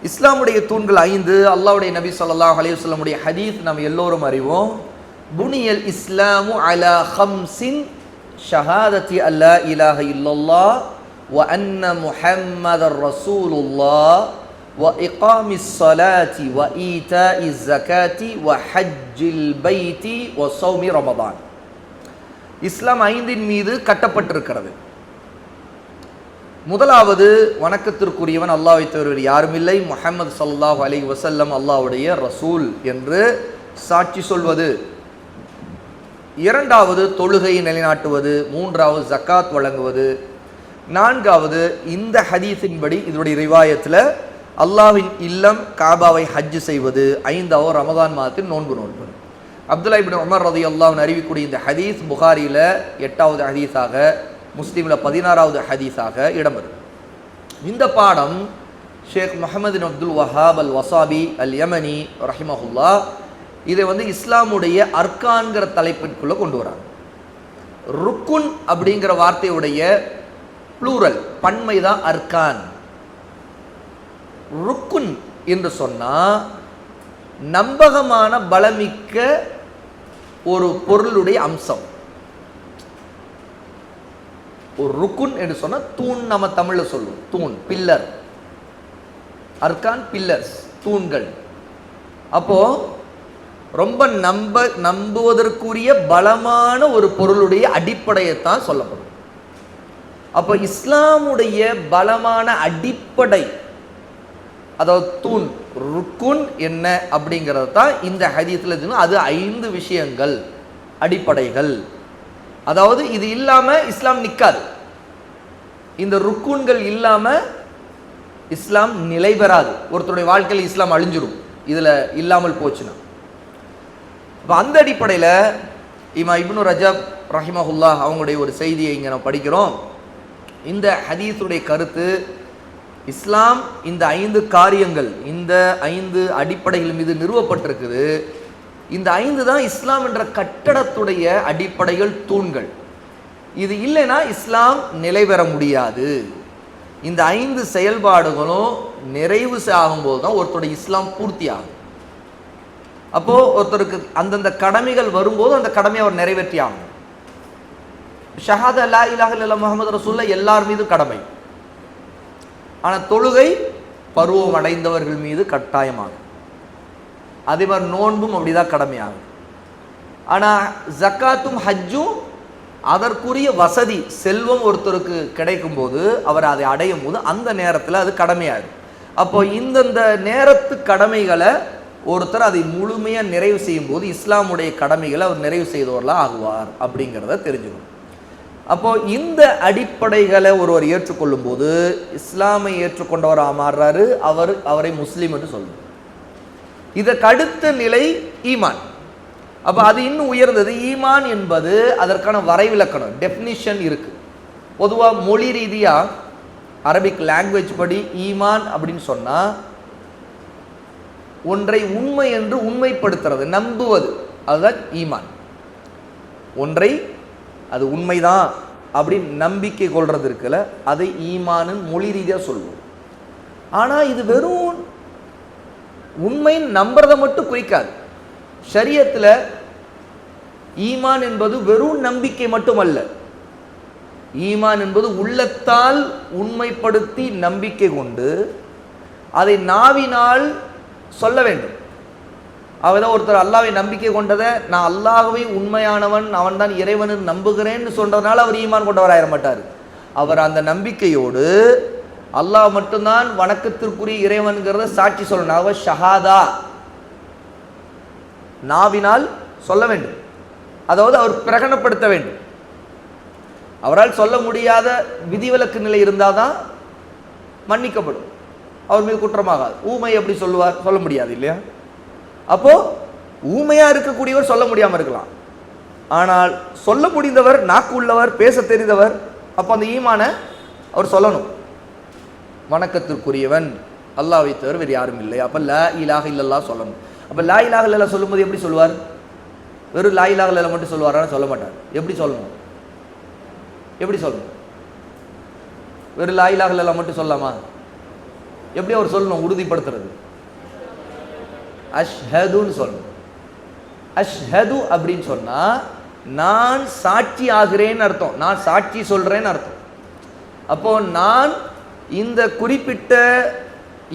இஸ்லாமுடைய தூண்கள் 5. அல்லாஹ்வுடைய நபி ஸல்லல்லாஹு அலைஹி வஸல்லம் உடைய ஹதீஸ் நாம் எல்லோரும் அறிவோம். புனியல் இஸ்லாமு அலா ஹம்ஸின் ஷஹாதத்தி அல்லா இலாஹ இல்லல்லாஹ் வ அன்ன முஹம்மதர் ரசூலுல்லாஹ் வ இகாமிஸ் ஸலாத்தி வ ஈதாஇஸ் ஸகாத்தி வ ஹஜ்ஜில் பைத்தி வ ஸௌமி ரமதான். இஸ்லாம் 5 மீது கட்டப்பட்டிருக்கிறது. முதலாவது, வணக்கத்திற்குரியவன் அல்லாஹ்வை தவிர யாரும் இல்லை, முஹம்மது ஸல்லல்லாஹு அலைஹி வஸல்லம் அல்லாஹ்வுடைய ரசூல் என்று சாட்சி சொல்வது. இரண்டாவது, தொழுகையை நிலைநாட்டுவது. மூன்றாவது, ஜக்காத் வழங்குவது. நான்காவது, இந்த ஹதீஸின்படி இதனுடைய ரிவாயத்தில் அல்லாஹ்வின் இல்லம் காபாவை ஹஜ் செய்வது. ஐந்தாவது, ரமதான் மாதத்தில் நோன்பு நோன்பது. அப்துல்லா இப்னு உமர் ரலியல்லாஹு அன்ஹு அறிவிக்கூடிய இந்த ஹதீஸ் புகாரியில் 8வது ஹதீஸாக, முஸ்லீமில் 16வது ஹதீஸாக இடம்பெறும். இந்த பாடம் ஷேக் முஹம்மது பின் அப்துல் வஹாப் அல் வசாபி அல் யமனி ரஹிமஹுல்லா இதை இஸ்லாமுடைய அர்கான்கிற தலைப்பிற்குள்ளே கொண்டு வராங்க. ருக்குன் அப்படிங்கிற வார்த்தையுடைய ப்ளூரல் பன்மை தான் அர்கான். ருக்குன் என்று சொன்னால் நம்பகமான பலமிக்க ஒரு பொருளுடைய அம்சம். ஒரு ருக்குன் என்று சொன்ன தூண், நம்ம தமிழில் சொல்லுவோம் தூண், பில்லர். அர்கான் பில்லர்ஸ், தூண்கள். அப்போ ரொம்ப நம்புவதற்குரிய பலமான ஒரு பொருளுடைய அடிப்படையைத்தான் சொல்லப்படும். அப்போ இஸ்லாமுடைய பலமான அடிப்படை, அதாவது தூண், ருக்குன் என்ன அப்படிங்கிறது தான் இந்த ஹதீஸில். அது 5 விஷயங்கள், அடிப்படைகள். அதாவது இது இல்லாமல் இஸ்லாம் நிற்காது. இந்த ருக்குன்கள் இல்லாமல் இஸ்லாம் நிலை பெறாது. ஒருத்தருடைய வாழ்க்கையில் இஸ்லாம் அழிஞ்சிரும் இதில் இல்லாமல் போச்சுன்னா. இப்போ அந்த அடிப்படையில் இமாம் இப்னு ரஜப் ரஹிமஹுல்லாஹ் அவங்களுடைய ஒரு செய்தியை இங்கே நம்ம படிக்கிறோம். இந்த ஹதீஸுடைய கருத்து, இஸ்லாம் இந்த 5 காரியங்கள், இந்த 5 அடிப்படைகள் மீது நிறுவப்பட்டிருக்குது. இந்த 5 தான் இஸ்லாம் என்ற கட்டடத்துடைய அடிப்படைகள், தூண்கள். இது இல்லைன்னா இஸ்லாம் நிலை பெற முடியாது. இந்த 5 செயல்பாடுகளும் நிறைவு ஆகும்போது தான் ஒருத்தருடைய இஸ்லாம் பூர்த்தி ஆகும். அப்போ ஒருத்தருக்கு அந்தந்த கடமைகள் வரும்போது அந்த கடமையை அவர் நிறைவேற்றி ஆகும். ஷஹாதா லா இலாஹ இல்லல்லாஹ் முஹம்மது ரசூலுல்லாஹ் எல்லார் மீதும் கடமை. ஆனால் தொழுகை பருவம் அடைந்தவர்கள் மீது கட்டாயமாகும். அதே மாதிரி நோன்பும் அப்படிதான் கடமையாகும். ஆனால் ஜக்காத்தும் ஹஜ்ஜும் அதற்குரிய வசதி, செல்வம் ஒருத்தருக்கு கிடைக்கும் போது, அவர் அதை அடையும் போது அந்த நேரத்தில் அது கடமையாகும். அப்போ இந்தந்த நேரத்து கடமைகளை ஒருத்தர் அதை முழுமையாக நிறைவு செய்யும் போது இஸ்லாமுடைய கடமைகளை அவர் நிறைவு செய்தவர்களாக ஆகுவார் அப்படிங்கிறத தெரிஞ்சுக்கணும். அப்போ இந்த அடிப்படைகளை ஒருவர் ஏற்றுக்கொள்ளும் போது இஸ்லாமை ஏற்றுக்கொண்டவராக மாறுறாரு. அவரை முஸ்லீம் என்று சொல்லுவார். இதற்கு அடுத்த நிலை ஈமான். அப்போ அது இன்னும் உயர்ந்தது. ஈமான் என்பது அதற்கான வரைவிலக்கணம், டெஃபினிஷன் இருக்கு. பொதுவாக மொழி ரீதியாக அரபிக் லாங்குவேஜ் படி ஈமான் அப்படின்னு சொன்னால் ஒன்றை உண்மை என்று உண்மைப்படுத்துறது, நம்புவது, அதுதான் ஈமான். ஒன்றை அது உண்மைதான் அப்படின்னு நம்பிக்கை கொள்றது இருக்குல்ல, அதை ஈமான்னு மொழி ரீதியாக சொல்லுவோம். ஆனால் இது வெறும் உண்மை நம்புறதை மட்டும் குறிக்காது. ஷரியத்தில் ஈமான் என்பது வெறும் நம்பிக்கை மட்டுமல்ல. ஈமான் என்பது உள்ளத்தால் உண்மைப்படுத்தி நம்பிக்கை கொண்டு அதை நாவினால் சொல்ல வேண்டும். அவதான் ஒருத்தர் அல்லாஹ்வை நம்பிக்கை கொண்டதை, நான் அல்லாஹ்வை உண்மையானவன், அவன் தான் இறைவன் நம்புகிறேன்னு சொல்றதுனால அவர் ஈமான் கொண்டவராயிர மாட்டார். அவர் அந்த நம்பிக்கையோடு அல்லாஹ் மட்டும்தான் வணக்கத்திற்குரிய இறைவன்கிறத சாட்சி சொல்லணும். அவர் ஷஹாதா நாவினால் சொல்ல வேண்டும். அதாவது அவர் பிரகடனப்படுத்த வேண்டும். அவரால் சொல்ல முடியாத விதிவிலக்கு நிலை இருந்தால் தான் மன்னிக்கப்படும், அவர் மீது குற்றமாகாது. ஊமை எப்படி சொல்லுவார்? சொல்ல முடியாது இல்லையா? அப்போ ஊமையா இருக்கக்கூடியவர் சொல்ல முடியாமல் இருக்கலாம். ஆனால் சொல்ல முடிந்தவர், நாக்கு உள்ளவர், பேச தெரிந்தவர், அப்போ அந்த ஈமானை அவர் சொல்லணும். வணக்கத்திற்குரியவன் அல்லாஹ்வை தவிர வேறு யாரும் இல்லை. அப்போ லா இலாஹ இல்லல்லாஹ் சொல்லணும். அப்போ லா இலாஹ இல்லல்லாஹ் சொல்லும்போது எப்படி சொல்லுவார்? வெறும் லா இலாஹ இல்லல்லாஹ் மட்டும் சொல்லுவாரான்னு சொல்ல மாட்டார். எப்படி சொல்லணும்? எப்படி சொல்லணும்? வெறும் லா இலாஹ இல்லல்லாஹ் மட்டும் சொல்லலாமா? எப்படி அவர் சொல்லணும்? உறுதிப்படுத்துறது அஷ்ஹதுன்னு சொல்லணும். அஷ்ஹது அப்படின்னு சொன்னா நான் சாட்சி ஆகிறேன்னு அர்த்தம், நான் சாட்சி சொல்றேன்னு அர்த்தம். அப்போ நான் இந்த குறிப்பிட்ட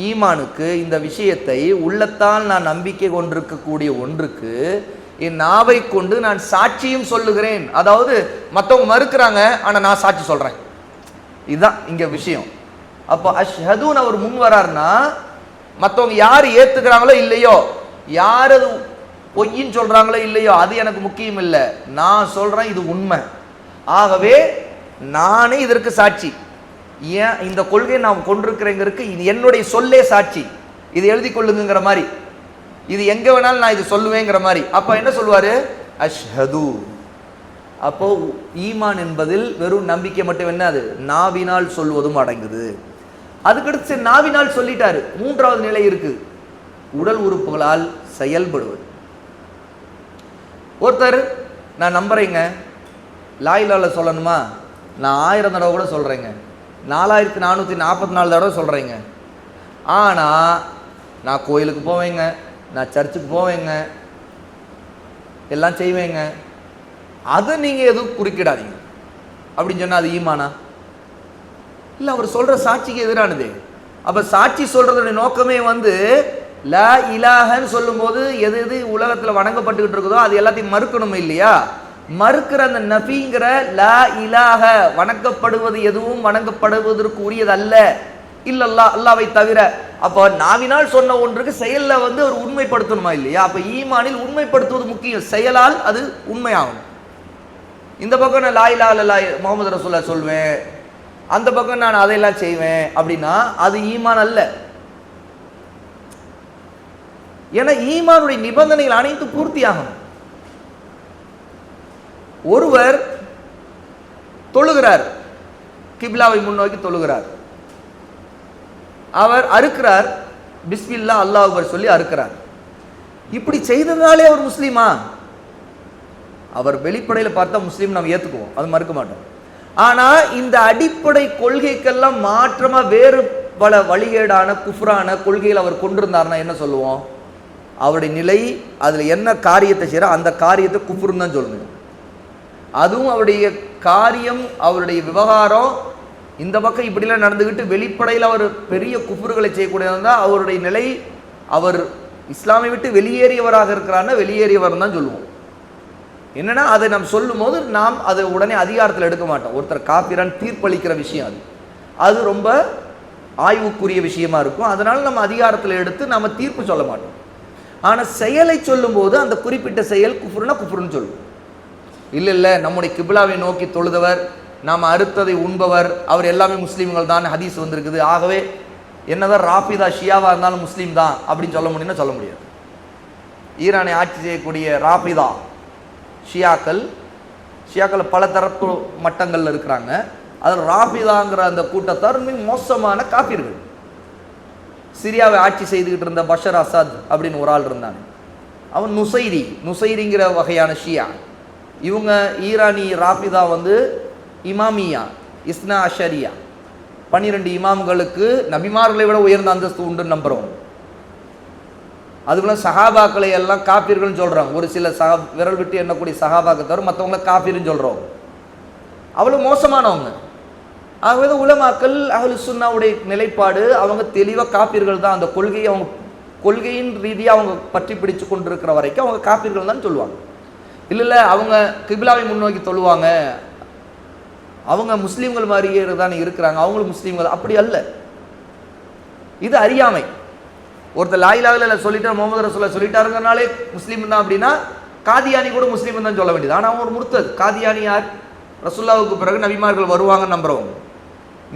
ஈமானுக்கு, இந்த விஷயத்தை உள்ளத்தால் நான் நம்பிக்கை கொண்டிருக்கக்கூடிய ஒன்றுக்கு என் நாவை கொண்டு நான் சாட்சியும் சொல்லுகிறேன். அதாவது மற்றவங்க மறுக்கிறாங்க, ஆனால் நான் சாட்சி சொல்றேன். இதுதான் இங்க விஷயம். அப்போ அஷ்ஹதுன்னு அவர் முன் வராருன்னா மற்றவங்க யார் ஏத்துக்கிறாங்களோ இல்லையோ, யார் அது பொய்ன்னு சொல்றாங்களோ இல்லையோ, அது எனக்கு முக்கியம் இல்லை. நான் சொல்றேன் இது உண்மை, ஆகவே நானே இதற்கு சாட்சி. ஏன் இந்த கொள்கையை நான் கொண்டிருக்கிறேங்கிறதுக்கு இது என்னுடைய சொல்லே சாட்சி. இது எழுதி கொள்ளுங்கிற மாதிரி, இது எங்க வேணாலும் நான் இது சொல்லுவேங்கிற மாதிரி. அப்ப என்ன சொல்லுவாரு? அஷ்ஹது. அப்போ ஈமான் என்பதில் வெறும் நம்பிக்கை மட்டும் என்ன, அது நாவினால் சொல்வதும் அடங்குது. அதுக்கடுத்து நாவினால் சொல்லிட்டாரு. மூன்றாவது நிலை இருக்கு, உடல் உறுப்புகளால் செயல்படுவது. ஒருத்தர் நான் நம்புறேங்க, லா இலாஹ இல்லல்லாஹ் சொல்லணுமா, நான் 1000 தடவை கூட சொல்றேங்க, 4444 தடவை சொல்றேங்க, ஆனா நான் கோயிலுக்கு போவேங்க, நான் சர்ச்சுக்கு போவேங்க, எல்லாம் செய்வேங்க, அதை நீங்க எதுவும் குறுக்கிடாதீங்க அப்படின்னு சொன்னா அது ஈமானா? இல்லை, அவர் சொல்ற சாட்சிக்கு எதிரானது. அப்ப சாட்சி சொல்றதுடைய நோக்கமே லா இலாஹன்னு சொல்லும்போது எது எது உலகத்தில் வணங்கப்பட்டுக்கிட்டு இருக்குதோ அது எல்லாத்தையும் மறுக்கணும் இல்லையா? மறுக்கிற அந்த நபிங்கிற லா இலாஹ, வணங்கப்படுவது எதுவும் வணங்கப்படுவதற்கு உரியது அல்ல இல்லல்லா, அல்லாவை தவிர. அப்போ நாவினால் சொன்ன ஒன்றுக்கு செயல்ல ஒரு உண்மைப்படுத்தணுமா இல்லையா? அப்ப ஈமானில் உண்மைப்படுத்துவது முக்கியம், செயலால் அது உண்மையாகும். இந்த பக்கம் நான் லா இலாஹ இல்லல்லாஹ் முஹம்மது ரசூலுல்லாஹ் சொல்வேன், அந்த பக்கம் நான் அதையெல்லாம் செய்வேன் அப்படின்னா அது ஈமான் அல்ல. ஏன்னா ஈமானுடைய நிபந்தனைகள் அனைத்தும் பூர்த்தியாகணும். ஒருவர் தொழுகிறார், கிப்லாவை முன்னோக்கி தொழுகிறார், அவர் அறுக்கிறார், பிஸ்மில்லா அல்லாஹ் அக்பர் சொல்லி அறுக்கிறார். இப்படி செய்ததாலே அவர் முஸ்லீமா? அவர் வெளிப்படையில் பார்த்தா முஸ்லீம் நம்ம ஏத்துக்குவோம், அது மறுக்க மாட்டோம். ஆனா இந்த அடிப்படை கொள்கைக்கெல்லாம் மாற்றமா வேறு பல வழிகேடான குஃப்ரான கொள்கையில் அவர் கொண்டிருந்தார்னா என்ன சொல்லுவோம்? அவருடைய நிலை, அதுல என்ன காரியத்தை செய்யற அந்த காரியத்தை குஃப்ருன்னு தான் சொல்லணும். அதுவும் அவருடைய காரியம், அவருடைய விவகாரம் இந்த பக்கம் இப்படிலாம் நடந்துக்கிட்டு வெளிப்படையில் அவர் பெரிய குஃப்ருகளை செய்யக்கூடியதா அவருடைய நிலை, அவர் இஸ்லாமை விட்டு வெளியேறியவராக இருக்கிறார்னா வெளியேறியவர் தான் சொல்லுவோம். என்னன்னா அதை நாம் சொல்லும் போது நாம் அதை உடனே அதிகாரத்தில் எடுக்க மாட்டோம். ஒருத்தர் காபிரான் தீர்ப்பளிக்கிற விஷயம் அது ரொம்ப ஆய்வுக்குரிய விஷயமா இருக்கும். அதனால நம்ம அதிகாரத்தில் எடுத்து நம்ம தீர்ப்பு சொல்ல மாட்டோம். ஆனா செயலை சொல்லும் போது அந்த குறிப்பிட்ட செயல் குஃப்ருனா குஃப்ருன்னு சொல்லுவோம். இல்லை நம்முடைய கிப்லாவை நோக்கி தொழுதவர், நாம் அறுத்ததை உண்பவர், அவர் எல்லாமே முஸ்லீம்கள் தான் ஹதீஸ் வந்திருக்குது, ஆகவே என்னதான் ராஃபிதா ஷியாவா இருந்தாலும் முஸ்லீம் தான் அப்படின்னு சொல்ல முடியும்னா சொல்ல முடியாது. ஈரானை ஆட்சி செய்யக்கூடிய ராஃபிதா ஷியாக்கள் பல தரப்பு மட்டங்கள்ல இருக்கிறாங்க. அதில் ராஃபிதாங்கிற அந்த கூட்டத்தார் மிக மோசமான காபிர்கள். சிரியாவை ஆட்சி செய்துகிட்டு இருந்த பஷர் அசாத் அப்படின்னு ஒரு ஆள் இருந்தாங்க, அவன் நுசைரிங்கிற வகையான ஷியா. இவங்க ஈரானி ராஃபிதா இமாமியா, இஸ்னா அஷரியா, 12 இமாம்களுக்கு நபிமார்களை விட உயர்ந்த அந்தஸ்து உண்டு நம்புறோம். அதுக்குள்ள சஹாபாக்களை எல்லாம் காபிர்கள் சொல்றாங்க. ஒரு சில விரல் விட்டு எண்ணக்கூடிய சஹாபாக்களை தவிர மற்றவங்கள காபிர்னு சொல்றோம். அவ்வளவு மோசமானவங்க. ஆகவே உலமாக்கள் அஹ்லு சுன்னாவுடைய நிலைப்பாடு, அவங்க தெளிவா காபிர்கள் தான். அந்த கொள்கையை அவங்க கொள்கையின் ரீதியாக அவங்க பற்றி பிடிச்சு கொண்டிருக்கிற வரைக்கும் அவங்க காபிர்கள் தான் சொல்லுவாங்க. இல்லை அவங்க கிப்லாவை முன்னோக்கி தொழுவாங்க, அவங்க முஸ்லீம்கள் மாதிரியே தான் இருக்கிறாங்க, அவங்களும் முஸ்லீம்கள், அப்படி அல்ல. இது அறியாமை. ஒருத்தர் லா இலாஹ இல்லல்லாஹ் சொல்லிட்டார், முஹம்மது ரசூலுல்லாஹ் சொல்லிட்டாருங்கனாலே முஸ்லீம் தான் அப்படின்னா காதியானி கூட முஸ்லீம் தான் சொல்ல வேண்டியது. ஆனால் அவன் ஒரு முர்த்தத். காதியானி யார்? ரசூலுல்லாஹ்வுக்கு பிறகு நபிமார்கள் வருவாங்கன்னு நம்புறவங்க.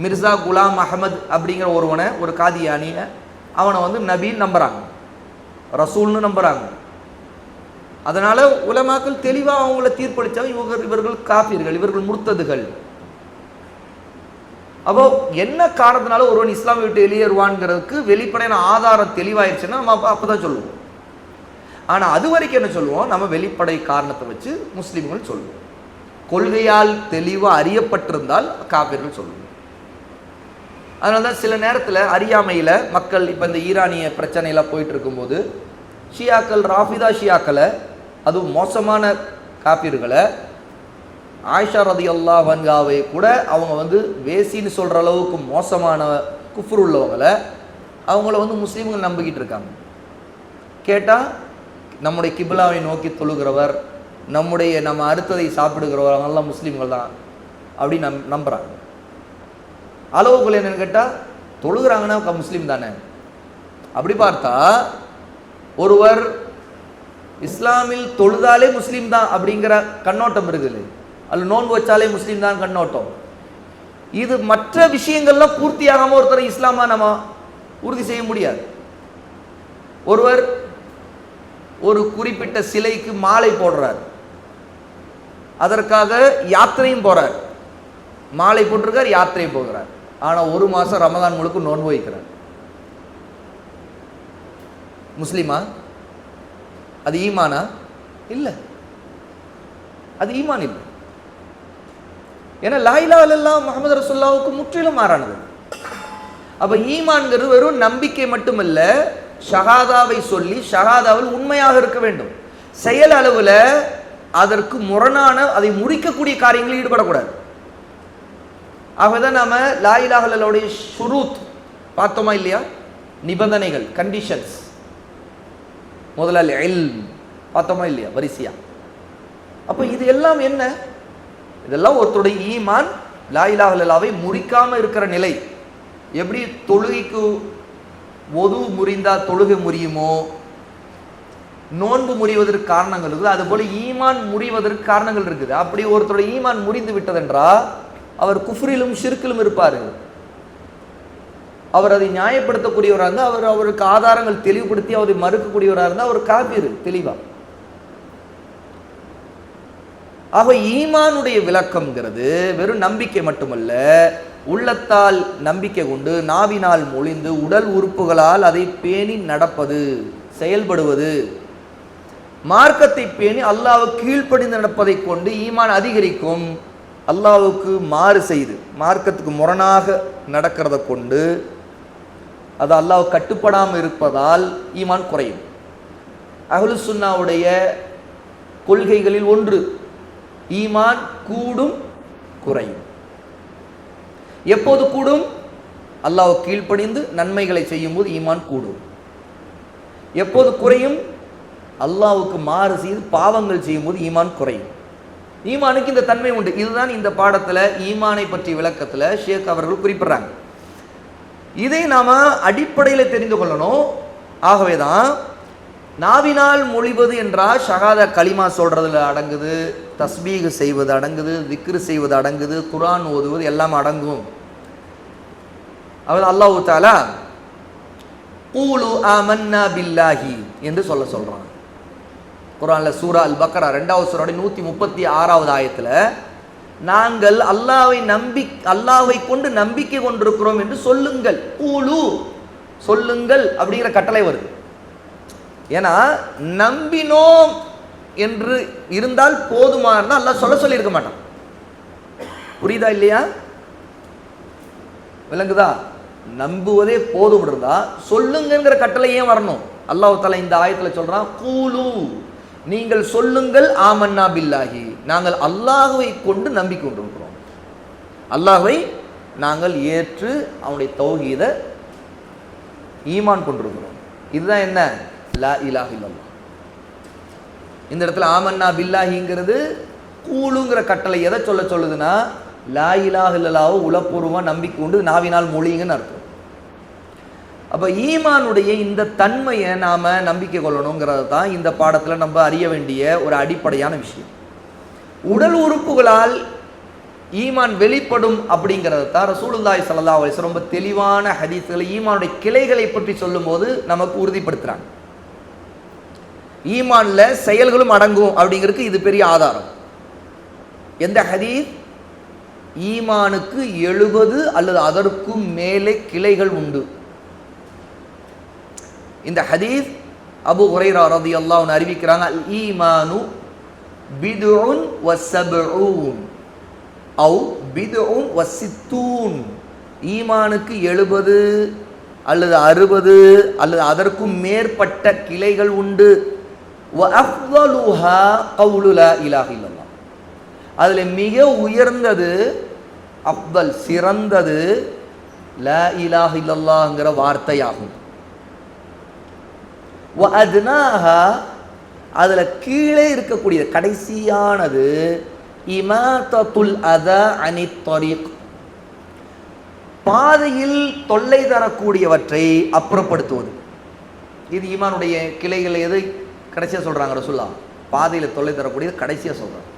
மிர்சா குலாம் அஹமத் அப்படிங்கிற ஒருவனை, ஒரு காதியானியை, அவனை நபின்னு நம்புறாங்க, ரசூல்னு நம்புறாங்க. அதனால உலமாக்கள் தெளிவாக அவங்கள தீர்ப்பளிச்சாங்க, இவர்கள் காஃபிர்கள், இவர்கள் முர்த்ததுகள். அப்போ என்ன காரணத்தினால ஒருவன் இஸ்லாமை விட்டு வெளியேறுவான்ங்கிறதுக்கு வெளிப்படையான ஆதாரம் தெளிவாயிருச்சுன்னா நம்ம அப்பதான் சொல்லுவோம். ஆனா அது வரைக்கும் என்ன சொல்லுவோம்? நம்ம வெளிப்படை காரணத்தை வச்சு முஸ்லிம்கள் சொல்லுவோம். கொள்கையால் தெளிவா அறியப்பட்டிருந்தால் காபிர்கள் சொல்லுவோம். அதனால தான் சில நேரத்தில் அறியாமையில் மக்கள் இப்போ இந்த ஈரானிய பிரச்சனையெல்லாம் போயிட்டு இருக்கும்போது ஷியாக்கள், ராஃபிதா ஷியாக்களை, அதுவும் மோசமான காப்பீர்களை, ஆயிஷா ரலியல்லாஹு அன்ஹாவை கூட அவங்க வேசின்னு சொல்கிற அளவுக்கு மோசமான குஃப்ர் உள்ளவங்களை அவங்கள முஸ்லீம்கள் நம்பிக்கிட்டு இருக்காங்க. கேட்டால் நம்முடைய கிபிலாவை நோக்கி தொழுகிறவர், நம்ம அறுத்ததை சாப்பிடுகிறவர் அவங்கெல்லாம் முஸ்லீம்கள் தான் அப்படின்னு நம்புகிறாங்க. அளவுக்குள்ள என்னன்னு கேட்டால் தொழுகிறாங்கன்னா முஸ்லீம் தானே. அப்படி பார்த்தா ஒருவர் இஸ்லாமில் தொழுதாலே முஸ்லீம் தான் அப்படிங்கிற கண்ணோட்டம் இருக்குது, அல்ல நோன்பு வச்சாலே முஸ்லீம் தான் கண்ணோட்டம். இது மற்ற விஷயங்கள்லாம் பூர்த்தியாகாம ஒருத்தர் இஸ்லாமா நம்ம உறுதி செய்ய முடியாது. ஒருவர் ஒரு குறிப்பிட்ட சிலைக்கு மாலை போடுறார், அதற்காக யாத்திரையும் போறார், மாலை போட்டிருக்கார், யாத்திரை போகிறார். ஆனால் ஒரு மாதம் ரமதான் முழுக்க நோன்பு வைக்கிறார். முஸ்லிமா? அது ஈமானா? இல்லை, அது ஈமான் இல்லை. ஏன்னா லா இலாஹா இல்லல்லாஹ் முஹம்மது ரசூலுல்லாஹ்வுக்கு முற்றிலும் மாறானது. அப்ப ஈமான்ங்கிறது வெறும் நம்பிக்கை மட்டுமல்ல, ஷஹாதாவை சொல்லி ஷஹாதாவில் உண்மையாக இருக்க வேண்டும். செயல் அளவில் அதற்கு முரணான, அதை முறிக்கக்கூடிய காரியங்களில் ஈடுபடக்கூடாது. ஆகதான் நாம லா இலாஹா இல்லல்லாஹ்வுடைய ஷுரூத் பார்த்தோமா இல்லையா? நிபந்தனைகள், கண்டிஷன்ஸ். முதல்ல இல்ம் பார்த்தோமா இல்லையா வரிசையா? அப்ப இது எல்லாம் என்ன? இதெல்லாம் ஒருத்தருடைய ஈமான் லா இலாஹா இல்லல்லாஹ்வை முறிக்காம இருக்கிற நிலை. எப்படி தொழுகைக்கு ஒது முறிந்தா தொழுகை முறியுமோ, நோன்பு முறிவதற்கு காரணங்கள் இருக்குது, அதுபோல ஈமான் முறிவதற்கு காரணங்கள் இருக்குது. அப்படி ஒருத்தருடைய ஈமான் முறிந்து விட்டதென்றால் அவர் குஃப்ரிலும் ஷிர்கிலும் இருப்பார். அவர் அதை நியாயப்படுத்தக்கூடியவராக இருந்தால், அவருக்கு ஆதாரங்கள் தெளிவுபடுத்தி அவரை மறுக்கக்கூடியவராக இருந்தால் அவர் காஃபிர் தெளிவா. ஆக ஈமானுடைய விளக்கம்ங்கிறது வெறும் நம்பிக்கை மட்டுமல்ல, உள்ளத்தால் நம்பிக்கை கொண்டு நாவினால் மொழிந்து உடல் உறுப்புகளால் அதை பேணி நடப்பது, செயல்படுவது. மார்க்கத்தை பேணி அல்லாஹ்வுக்கு கீழ்ப்படிந்து நடப்பதை கொண்டு ஈமான் அதிகரிக்கும். அல்லாஹ்வுக்கு மாறு செய்து மார்க்கத்துக்கு முரணாக நடக்கிறத கொண்டு, அது அல்லாஹ் கட்டுப்படாமல் இருப்பதால் ஈமான் குறையும். அஹ்லு சுன்னாவுடைய கொள்கைகளில் ஒன்று, ஈமான் கூடும் குறையும். எப்போது கூடும்? அல்லாஹ் கீழ்ப்படிந்து நன்மைகளை செய்யும் போது ஈமான் கூடும். எப்போது குறையும்? அல்லாஹ்வுக்கு மாறு செய்து பாவங்கள் செய்யும் போது ஈமான் குறையும். ஈமானுக்கு இந்த தன்மை உண்டு. இதுதான் இந்த பாடத்தில் ஈமானை பற்றிய விளக்கத்தில் ஷேக் அவர்கள் குறிப்பிடுறாங்க. இதை நாம அடிப்படையில் தெரிந்து கொள்ளணும். ஆகவேதான் நாவினால் மொழிவது என்றால் ஷஹாதா கலிமா சொல்றதுல அடங்குது, தஸ்பீக் செய்வது அடங்குது, திக்ரு செய்வது அடங்குது, குர்ஆன் ஓதுவது எல்லாம் அடங்கும். அவர் அல்லாஹ் தஆலா கூலு ஆமன்னா பில்லாஹி என்று சொல்றான். குர்ஆன்ல சூரா அல் பக்ரா 2வது சூரா 136வது ஆயத்துல நாங்கள் அல்லாஹ்வை கொண்டு நம்பிக்கை கொண்டிருக்கிறோம் என்று சொல்லுங்கள். கூலு சொல்லுங்கள் அப்படிங்கிற கட்டளை வருது. ஏன்னா நம்பினோம் என்று இருந்தால் போதுமா இருந்தால் அல்லாஹ் சொல்லி இருக்க மாட்டான். புரியுதா இல்லையா? விளங்குதா? நம்புவதே போதும் இருந்தா சொல்லுங்கிற கட்டளை ஏன் வரணும்? அல்லாஹ் தஆலா இந்த ஆயத்துல சொல்றான், கூலு நீங்கள் சொல்லுங்கள் ஆமன்னா பில்லாஹி, நாங்கள் அல்லாஹ்வை கொண்டு நம்பிக்கை கொண்டிருக்கிறோம். அல்லாஹ்வை நாங்கள் ஏற்று அவனுடைய தௌஹீத ஈமான் கொண்டிருக்கிறோம். இதுதான் என்ன? லா இலாஹா இல்லல்லாஹ். இந்த இடத்துல ஆமன்னா பில்லாஹிங்கிறது கூலுங்கிற கட்டளை எதை சொல்லுதுன்னா, லா இலாஹா இல்லல்லாஹ் உளப்பூர்வமாக நம்பிக்கை உண்டு, நாவினால் மொழிங்கன்னு அர்த்தம். அப்போ ஈமானுடைய இந்த தன்மையை நாம் நம்பிக்கை கொள்ளணுங்கிறது தான் இந்த பாடத்தில் நம்ம அறிய வேண்டிய ஒரு அடிப்படையான விஷயம். உடல் உறுப்புகளால் ஈமான் வெளிப்படும் அப்படிங்கிறது தான் ரசூலுல்லாஹி ஸல்லல்லாஹு அலைஹி வஸல்லம் ரொம்ப தெளிவான ஹதீஸ்களை ஈமானுடைய கிளைகளை பற்றி சொல்லும்போது நமக்கு உறுதிப்படுத்துகிறாங்க. ஈமான்ல செயல்களும் அடங்கும் அப்படிங்கிறதுக்கு இது பெரிய ஆதாரம். எந்த ஹதீஸ்? ஈமானுக்கு 70 அல்லது அதற்கும் மேலே கிளைகள் உண்டு. இந்த ஹதீஸ் அபூ ஹுரைரா ரலியல்லாஹு அன்ஹு அறிவிக்கிறாங்க, அல் ஈமானு பிதுஉன் வ சபூன் அவ் பிதுஉன் வ சித்தூன் ஈமானுக்கு 70 அல்லது 60 அல்லது அதற்கும் மேற்பட்ட கிளைகள் உண்டு. வஅஃதலுஹா கவுலு லா இலாஹ இல்லல்லாஹ். அதில் மிக உயர்ந்தது, அஃதல் சிறந்தது, லா இலாஹ இல்லல்லாஹ்ங்கிற வார்த்தையாகும். வஅத்னாஹா அதில் கீழே இருக்கக்கூடிய கடைசியானது இமாதத்துல் அதா அனித் தரீக், பாதையில் தொல்லை தரக்கூடியவற்றை அப்புறப்படுத்துவது. இது ஈமானுடைய கிளைகள். எது கடைசியாக சொல்கிறாங்க ரசூலுல்லாஹ்? பாதையில் தொல்லை தரக்கூடியது கடைசியாக சொல்கிறாங்க.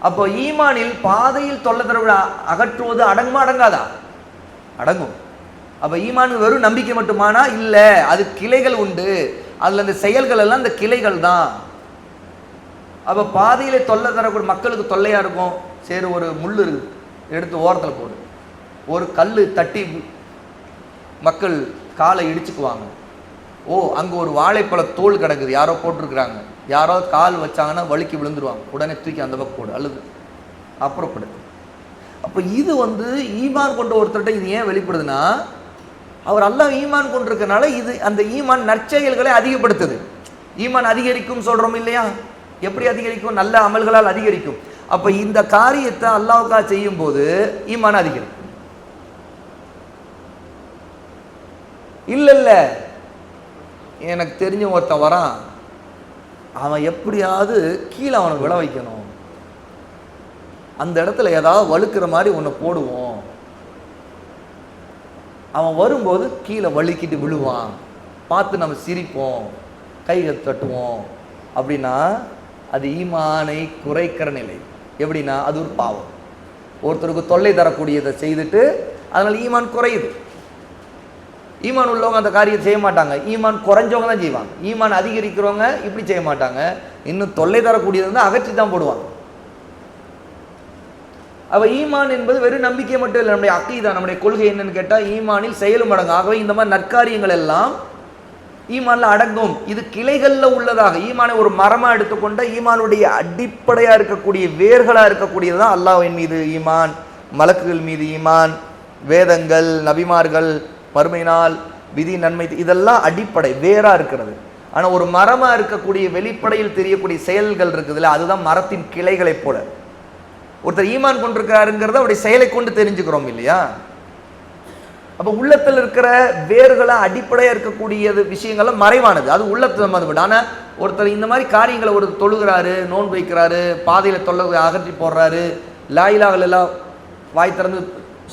அப்போ ஈமானில் பாதையில் தொல்லை தரக்கூடிய அகற்றுவது அடங்குமா அடங்காதா? அடங்கும். அப்போ ஈமான் வெறும் நம்பிக்கை மட்டுமானா? இல்லை, அது கிளைகள் உண்டு. அதில் அந்த செயல்கள் எல்லாம் அந்த கிளைகள் தான். அப்போ பாதையில் தொல்லை தரக்கூடிய மக்களுக்கு தொல்லையாக இருக்கும். சரி, ஒரு முள் இருக்குது, எடுத்து ஓரத்தில் போடு. ஒரு கல் தட்டி மக்கள் காலை இடிச்சுக்குவாங்க. ஓ, அங்கே ஒரு வாழைப்பழ தோல் கிடக்குது, யாரோ போட்டிருக்கிறாங்க, யாரோ கால் வச்சாங்கன்னா வழுக்கி விழுந்துருவாங்க, உடனே தூக்கி அந்த பக்கம் போடு அல்லது அப்புறப்படு. அப்போ இது ஈமான் கொண்ட ஒருத்தர்கிட்ட இது ஏன் வெளிப்படுதுன்னா, அவர் அல்லாஹ் ஈமான் கொண்டிருக்கனால இது அந்த ஈமான் நற்செயல்களை அதிகப்படுத்துது. ஈமான் அதிகரிக்கும் சொல்கிறோம் இல்லையா? எப்படி அதிகரிக்கும்? நல்ல அமல்களால் அதிகரிக்கும். அப்போ இந்த காரியத்தை அல்லாஹ்வுக்காக செய்யும் போது ஈமான் அதிகரிக்கும். இல்லை எனக்கு தெரிஞ்ச ஒருத்தன் வரான், அவன் எப்படியாவது கீழே அவனை விழ வைக்கணும், அந்த இடத்துல ஏதாவது வழுக்கிற மாதிரி ஒன்று போடுவோம், அவன் வரும்போது கீழே வழுக்கிட்டு விழுவான், பார்த்து நம்ம சிரிப்போம், கைகள் தட்டுவோம் அப்படின்னா அது ஈமானை குறைக்கிற நிலை. எப்படின்னா அது ஒரு பாவம். ஒருத்தருக்கு தொல்லை தரக்கூடியதை செய்துட்டு அதனால் ஈமான் குறையுது. ஈமான் உள்ளவங்க அந்த காரியத்தை செய்ய மாட்டாங்க, ஈமான் குறைஞ்சவங்க தான் செய்வாங்க. ஈமான் அதிகரிக்கிறவங்க இப்படி செய்ய மாட்டாங்க, இன்னும் தொல்லை தரக்கூடியது வந்து அகற்றி தான் போடுவாங்க. அப்போ ஈமான் என்பது வெறும் நம்பிக்கை மட்டும் இல்லை, நம்முடைய அக்கீதா, நம்முடைய கொள்கை என்னன்னு கேட்டால் ஈமானில் செயலும் அடங்கும். ஆகவே இந்த மாதிரி நற்காரியங்கள் எல்லாம் ஈமானில் அடங்கும். இது கிளைகளில் உள்ளதாக. ஈமானை ஒரு மரமாக எடுத்துக்கொண்ட ஈமானுடைய அடிப்படையாக இருக்கக்கூடிய வேர்களாக இருக்கக்கூடியது தான் அல்லாஹ்வின் மீது ஈமான், மலக்குகள் மீது ஈமான், வேதங்கள், நபிமார்கள், மறுமை நாள், விதி, நன்மை, இதெல்லாம் அடிப்படை வேறாக இருக்கிறது. ஆனால் ஒரு மரமாக இருக்கக்கூடிய வெளிப்படையில் தெரியக்கூடிய செயல்கள் இருக்குதுல்ல, அதுதான் மரத்தின் கிளைகளை போல. ஒருத்தர் ஈமான் கொண்டிருக்கிறாருங்கிறத அவருடைய செயலை கொண்டு தெரிஞ்சுக்கிறோம் இல்லையா? அப்போ உள்ளத்தில் இருக்கிற வேர்களை அடிப்படையாக இருக்கக்கூடியது விஷயங்கள்லாம் மறைவானது, அது உள்ளத்தில் சம்பந்தப்படும். ஆனால் ஒருத்தர் இந்த மாதிரி காரியங்களை ஒரு தொழுகிறாரு, நோன்பு வைக்கிறாரு, பாதையில் தொல்லை அகற்றி போடுறாரு, லா இலாஹ இல்லல்லாஹ் வாய் திறந்து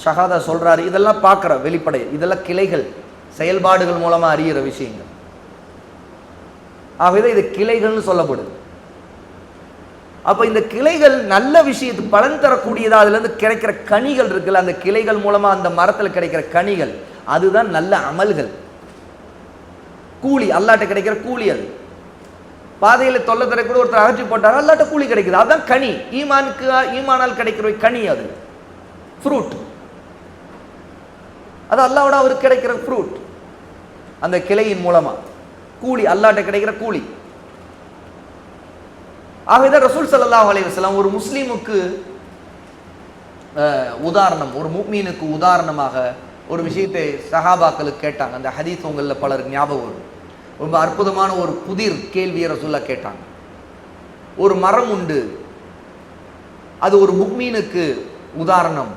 ஷஹாதா சொல்கிறாரு, இதெல்லாம் பார்க்குற வெளிப்படை, இதெல்லாம் கிளைகள், செயல்பாடுகள் மூலமாக அறிகிற விஷயங்கள். ஆகவே இது கிளைகள்னு சொல்லப்படுது. அப்போ இந்த கிளைகள் நல்ல விஷயத்துக்கு பலன் தரக்கூடியதா, அதுலேருந்து கிடைக்கிற கனிகள் இருக்குல்ல, அந்த கிளைகள் மூலமாக அந்த மரத்தில் கிடைக்கிற கனிகள், அதுதான் நல்ல அமல்கள், கூலி, அல்லாட்ட கிடைக்கிற கூலி. அது பாதையில் தொல்லை தர கூட ஒருத்தர் அகற்றி போட்டார், அல்லாட்ட கூலி கிடைக்குது, அதுதான் கனி. ஈமானுக்கு ஈமானால் கிடைக்கிற கனி, அது ஃப்ரூட், அது அல்லாவோட அவருக்கு கிடைக்கிற ஃப்ரூட். அந்த கிளையின் மூலமா கூலி, அல்லாட்ட கிடைக்கிற கூலி. ஆகவே ரசூல் ஸல்லல்லாஹு அலைஹி வஸல்லம் ஒரு முஸ்லீமுக்கு உதாரணம், ஒரு முஃமினுக்கு உதாரணமாக ஒரு விஷயத்தை சஹாபாக்களுக்கு கேட்டாங்க. அந்த ஹதீஸ் உங்களில் பலர் ஞாபகம் வரும். ரொம்ப அற்புதமான ஒரு புதிர் கேள்வியை ரசூலுல்லாஹ் கேட்டாங்க. ஒரு மரம் உண்டு, அது ஒரு முஃமினுக்கு உதாரணம்,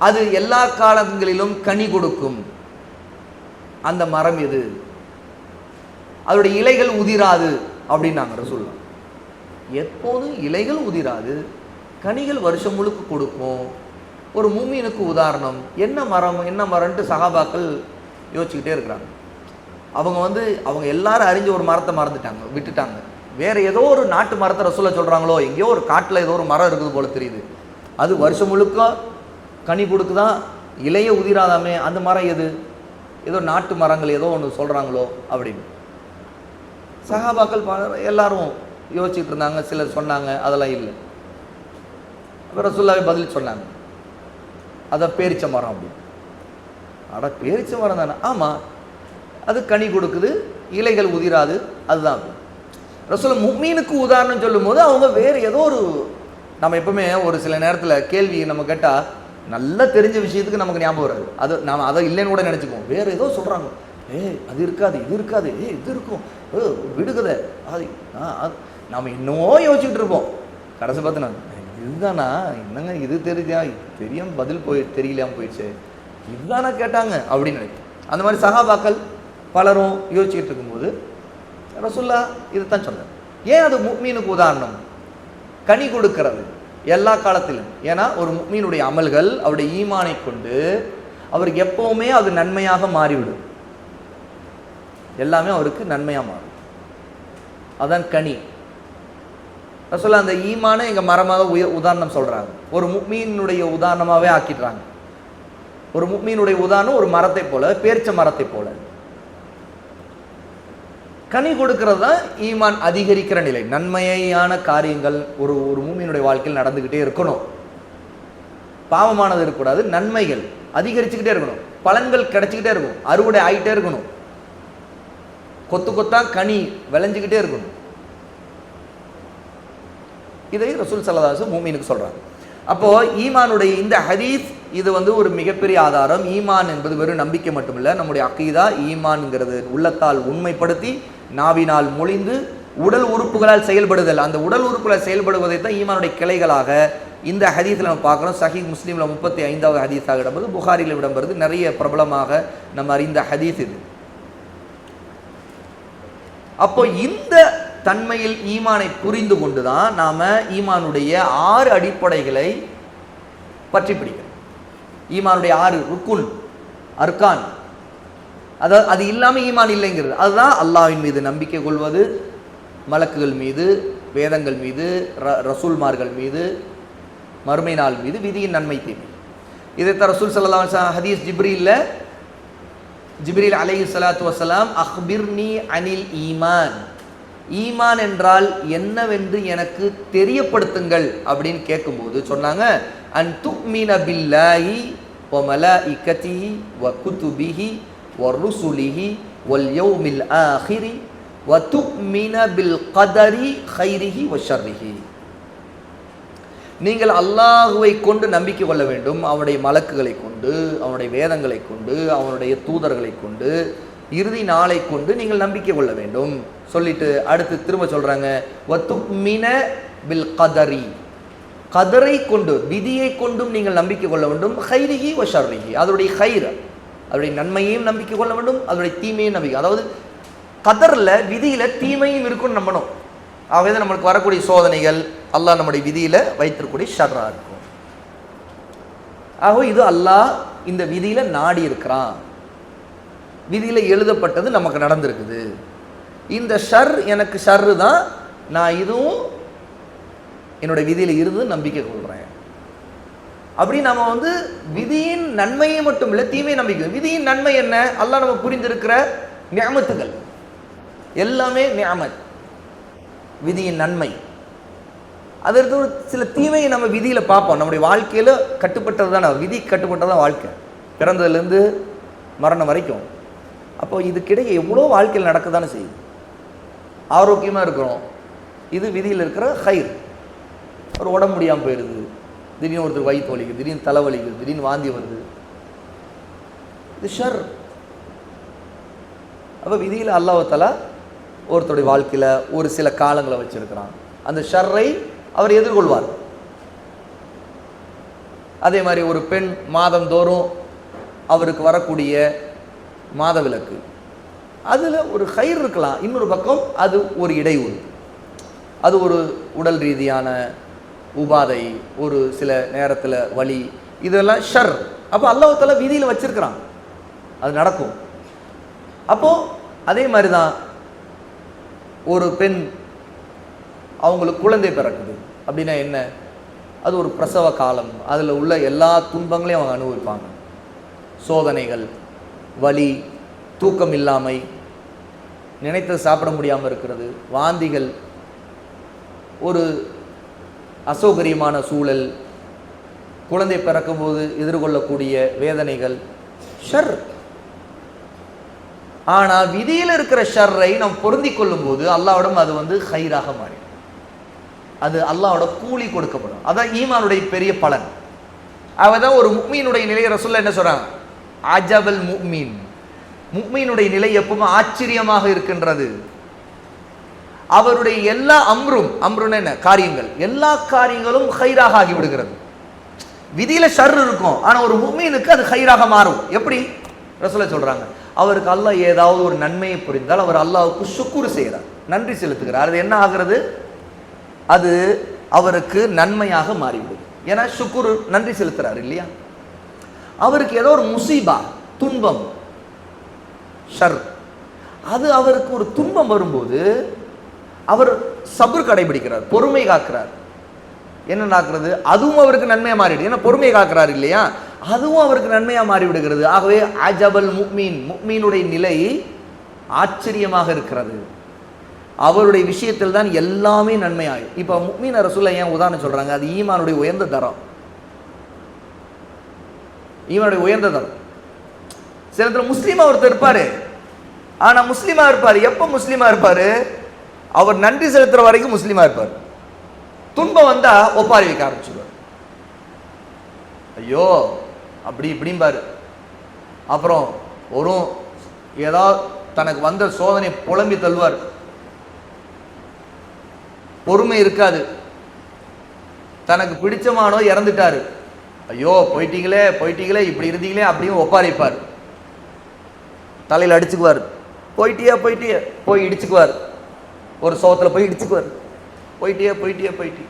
அது எல்லா காலங்களிலும் கனி கொடுக்கும், அந்த மரம் எது? அதோடைய இலைகள் உதிராது அப்படின்னாங்க ரசூலுல்லாஹ். எப்போதும் இலைகள் உதிராது, கனிகள் வருஷம் முழுக்க கொடுக்கும், ஒரு முஃமினுக்கு உதாரணம், என்ன மரம் என்ன மரம்ன்ட்டு சஹாபாக்கள் யோசிச்சுக்கிட்டே இருக்கிறாங்க. அவங்க எல்லாரும் அறிஞ்ச ஒரு மரத்தை மறந்துட்டாங்க, விட்டுட்டாங்க. வேற ஏதோ ஒரு நாட்டு மரத்தை ரசூலுல்லாஹ் சொல்கிறாங்களோ, எங்கேயோ ஒரு காட்டில் ஏதோ ஒரு மரம் இருக்குது போல தெரியுது, அது வருஷம் முழுக்க கனி கொடுக்குதான், இலைய உதிராதாமே, அந்த மரம் எது? ஏதோ நாட்டு மரங்கள் ஏதோ ஒன்று சொல்கிறாங்களோ அப்படின்னு சஹாபாக்கள் எல்லாரும் யோசிச்சுட்டு இருந்தாங்க. சிலர் சொன்னாங்க அதெல்லாம் இல்லை. அப்புறம் ரசூலுல்லாஹ் பதில் சொன்னாங்க, அதை பேரிச்ச மரம் அப்படின்னு. அட பேரிச்ச மரம் தானே? ஆமாம், அது கனி கொடுக்குது, இலைகள் உதிராது, அதுதான். ரசூலுல்லாஹ் முஃமினுக்கு உதாரணம் சொல்லும் போது அவங்க வேறு ஏதோ ஒரு, நம்ம எப்பவுமே ஒரு சில நேரத்தில் கேள்வி நம்ம கேட்டால் நல்லா தெரிஞ்ச விஷயத்துக்கு நமக்கு ஞாபகம் வராது. அது நாம் அதை இல்லைன்னு கூட நினச்சிக்குவோம். வேறு ஏதோ சொல்கிறாங்க, அது இருக்காது, இது இருக்காது, இது இருக்கும், விடுகதை, அது நாம் இன்னமோ யோசிச்சுட்டு இருப்போம். கடைசி பார்த்து நான் இதுதானா, என்னங்க இது தெரிஞ்சா தெரியாம பதில் தெரியலையாம போயிடுச்சு, இதுதானா கேட்டாங்க அப்படின்னு நினைக்கிறேன். அந்த மாதிரி சஹாபாக்கள் பலரும் யோசிச்சுட்டு இருக்கும்போது ரசூல்லா இதைத்தான் சொன்னார். ஏன் அது முஃமினுக்கு உதாரணம்? கனி கொடுக்கிறது எல்லா காலத்திலும். ஏன்னா ஒரு முஃமினுடைய அமல்கள் அவருடைய ஈமானை கொண்டு அவருக்கு எப்பவுமே அது நன்மையாக மாறிவிடும். எல்லாமே அவருக்கு நன்மையாக மாறும். அதான் கனி. ரசூலுல்லாஹ் அந்த ஈமானை இங்கே மரமாக உதாரணம் சொல்கிறாங்க. ஒரு முஃமினுடைய உதாரணமாகவே ஆக்கிடுறாங்க. ஒரு முஃமினுடைய உதாரணம் ஒரு மரத்தை போல, பேரிச்ச மரத்தை போல. கனி கொடுக்கிறது தான் ஈமான் அதிகரிக்கிற நிலை. நன்மையான காரியங்கள் ஒரு ஒரு முஃமினுடைய வாழ்க்கையில் நடந்துக்கிட்டே இருக்கணும். பாவமானது இருக்கக்கூடாது, நன்மைகள் அதிகரிச்சுக்கிட்டே இருக்கணும், பலன்கள் கிடைச்சிக்கிட்டே இருக்கணும், அறுவடை ஆகிட்டே இருக்கணும், கொத்து கொத்தா கனி விளைஞ்சிக்கிட்டே இருக்கணும். இதை ரசூல் ஸல்லல்லாஹு அலைஹி வஸல்லம் முஃமினுக்கு சொல்றாங்க. அப்போ ஈமானுடைய இந்த ஹதீஸ் இது ஒரு மிகப்பெரிய ஆதாரம். ஈமான் என்பது வெறும் நம்பிக்கை மட்டுமில்லை, நம்முடைய அகீதா. ஈமான்ங்கிறது உள்ளத்தால் உண்மைப்படுத்தி நாவினால் மொழிந்து உடல் உறுப்புகளால் செயல்படுதல். அந்த உடல் உறுப்புகளால் செயல்படுவதை தான் ஈமானுடைய கிளைகளாக இந்த ஹதீஸில் நம்ம பார்க்குறோம். சஹீஹ் முஸ்லீமில் 35வது ஹதீஸாக இடம்பெறுது, புகாரியில் இடம்பெறுது. நிறைய பிரபலமாக நம்ம அறிந்த ஹதீஸ் இது. அப்போ இந்த தன்மையில் ஈமானை புரிந்து கொண்டு தான் நாம் ஈமானுடைய 6 அடிப்படைகளை பற்றி பிடிக்கிறோம். ஈமானுடைய 6 ருக்குன், அர்கான். அதாவது அது இல்லாமல் ஈமான் இல்லைங்கிறது. அதுதான் அல்லாஹ்வின் மீது நம்பிக்கை கொள்வது, மலக்குகள் மீது, வேதங்கள் மீது, ரசூல்மார்கள் மீது, மறுமை நாள் மீது, விதியின் நன்மை தீமை. இதைத்தான் ரசூல் ஸல்லல்லாஹு அலைஹி வஸல்லம் ஹதீஸ் ஜிப்ரீல் அலைஹிஸ்ஸலாத்து வஸ்ஸலாம் அக்பிர்னி அனில் ஈமான், ஈமான் என்றால் என்னவென்று எனக்கு தெரியப்படுத்துங்கள் அப்படின்னு கேட்கும்போது சொன்னாங்க, அன் துமின பில்லாஹி வ மலாயிகதிஹி வ குதுபிஹி வ ருசுலிஹி வல் யௌமில் ஆஹிரி வ துமின பில் கதரி கைரிஹி வ ஷர்ரிஹி. நீங்கள் அல்லாஹுவை கொண்டு நம்பிக்கை கொள்ள வேண்டும், அவனுடைய மலக்குகளை கொண்டு, அவனுடைய வேதங்களை கொண்டு, அவனுடைய தூதர்களை கொண்டு, இறுதி நாளை கொண்டு நீங்கள் நம்பிக்கை கொள்ள வேண்டும் சொல்லிட்டு அடுத்து திரும்ப சொல்றாங்க, வத்துமின பில் கதரி, கதரை கொண்டு, விதியை கொண்டும் நீங்கள் நம்பிக்கை கொள்ள வேண்டும், கைரிஹி வ ஷர்ரிஹி, அதனுடைய கைர், அதனுடைய நன்மையையும் நம்பிக்கை கொள்ள வேண்டும், அதனுடைய தீமையும் நம்பிக்கை. அதாவது கதர்ல விதியில தீமையும் இருக்குன்னு நம்பணும். ஆகவே நம்மளுக்கு வரக்கூடிய சோதனைகள் அல்லாஹ் நம்முடைய விதியில வைத்திருக்கக்கூடிய ஷர்ரா இருக்கும். ஆகவே இது அல்லாஹ் இந்த விதியில நாடி இருக்கிறான், விதியில எழுதப்பட்டது நமக்கு நடந்திருக்குது. இந்த ஷர் எனக்கு ஷர்ரு தான், நான் இதுவும் என்னுடைய விதியில இருந்து நம்பிக்கை கொள்றேன். அப்படி நம்ம விதியின் நன்மையை மட்டும் இல்லை, தீமையை நம்பிக்கை. விதியின் நன்மை என்ன? அல்லாஹ் நம்ம புரிந்திருக்கிற நிஅமத்துகள் எல்லாமே நிஅமத், விதியின் நன்மை. அதற்கு ஒரு சில தீமையை நம்ம விதியில பார்ப்போம். நம்முடைய வாழ்க்கையில கட்டுப்பட்டது தானே, விதி கட்டுப்பட்டதான் வாழ்க்கை, பிறந்ததுலேருந்து மரணம் வரைக்கும். அப்போ இதுக்கிடையே எவ்வளோ வாழ்க்கையில் நடக்க தானே செய்யுது. ஆரோக்கியமாக இருக்கிறோம், இது விதியில் இருக்கிற ஹைர். ஒரு உடம்பு முடியாமல் போயிடுது, திடீர்னு ஒருத்தர் வயிற்று வலிக்குது, திடீர்னு தலைவலிக்குது, திடீர்னு வாந்தி வருது, இது ஷர். அப்போ விதியில் அல்லாஹ் தஆலா ஒருத்தருடைய வாழ்க்கையில் ஒரு சில காலங்களை வச்சிருக்கிறான். அந்த ஷர்ரை அவர் எதிர்கொள்வார். அதே மாதிரி ஒரு பெண் மாதந்தோறும் அவருக்கு வரக்கூடிய மாதவிலக்கு, அதில் ஒரு கயிறு இருக்கலாம், இன்னொரு பக்கம் அது ஒரு இடையூறு, அது ஒரு உடல் ரீதியான உபாதை, ஒரு சில நேரத்தில் வலி, இதெல்லாம் ஷர். அப்போ அல்லாஹ் தஆலா விதியில் வச்சிருக்கிறான், அது நடக்கும். அப்போது அதே மாதிரி தான் ஒரு பெண் அவங்களுக்கு குழந்தை பிறக்குது அப்படின்னா என்ன? அது ஒரு பிரசவ காலம், அதில் உள்ள எல்லா துன்பங்களையும் அவங்க அனுபவிப்பாங்க. சோதனைகள், வலி, தூக்கம் இல்லாமை, நினைத்தது சாப்பிட முடியாமல் இருக்கிறது, வாந்திகள், ஒரு அசௌகரியமான சூழல், குழந்தை பிறக்கும்போது எதிர்கொள்ளக்கூடிய வேதனைகள், ஷர். ஆனால் விதியில் இருக்கிற ஷர்ரை நாம் பொருந்தி கொள்ளும் போது அல்லாஹ்விடம் அது ஹைராக மாறிடும், அது அல்லாஹ்வோட கூலி கொடுக்கப்படும். அதான் ஈமானுடைய பெரிய பலன். அவதான் ஒரு முஃமினுடைய நிலையை ரசூலுல்லாஹ் என்ன சொல்றாங்க? அஜபல் முஃமின், முஃமினுடைய நிலை எப்பவுமே ஆச்சரியமாக இருக்கின்றது. அவருடைய எல்லா அம்ருன்னு என்ன காரியங்கள், எல்லா காரியங்களும் ஹைராக ஆகி விடுகிறது. விதியில ஷர் இருக்கும், ஆனா ஒரு முஃமினுக்கு அது ஹைராக மாறும். எப்படி? ரசூலுல்லாஹ் சொல்றாங்க, அவருக்கு அல்லாஹ் ஏதாவது ஒரு நன்மையை புரிந்தால் அவர் அல்லாஹ்வுக்கு ஷுக்ர் செய்கிறார், நன்றி செலுத்துகிறார். அது என்ன ஆகிறது? அது அவருக்கு நன்மையாக மாறிவிடுது. ஏன்னா ஷுக்ர், நன்றி செலுத்துறாரு இல்லையா? அவருக்கு ஏதோ ஒரு முசீபா, துன்பம், ஷர், அது அவருக்கு ஒரு துன்பம் வரும்போது அவர் சப்ர் கடைபிடிக்கிறார், பொறுமை காக்கிறார். என்ன நடக்கிறது? அதுவும் அவருக்கு நன்மையா மாறிடுது. ஏன்னா பொறுமை காக்கிறார் இல்லையா? அதுவும் அவருக்கு நன்மையா மாறிவிடுகிறது. ஆகவே அஜபல் முஃமின், முஃமினுடைய நிலை ஆச்சரியமாக இருக்கிறது. அவருடைய விஷயத்தில் தான் எல்லாமே நன்மையாகும். இப்போ முஃமின் ரசூலுல்லாஹ் ஏன் உதாரணம் சொல்றாங்க? அது ஈமானுடைய உயர்ந்த தரம், ஈமானுடைய உயர்ந்த தரம். சில இடத்துல முஸ்லீமா ஒருத்தர் இருப்பாரு, ஆனா முஸ்லீமா இருப்பாரு. எப்ப முஸ்லீமா இருப்பாரு? அவர் நன்றி செலுத்துற வரைக்கும் முஸ்லீமா இருப்பார். துன்பம் வந்தா ஒப்பாரி வைக்க ஆரம்பிச்சுடுவார். ஐயோ அப்படி இப்படிம்பாரு. அப்புறம் ஒரு ஏதாவது தனக்கு வந்த சோதனை புலம்பி தள்ளுவார். பொறுமை இருக்காது. தனக்கு பிடிச்சமானோ இறந்துட்டாரு, ஐயோ போயிட்டீங்களே போயிட்டீங்களே, இப்படி இருந்தீங்களே அப்படியும் ஒப்பாரிப்பார். தலையில் அடிச்சுக்குவார். போயிட்டியா போயிட்டியே போய் இடிச்சுக்குவார். ஒரு சோகத்தில் போய் இடிச்சுக்குவார். போயிட்டியே போயிட்டியே போயிட்டி,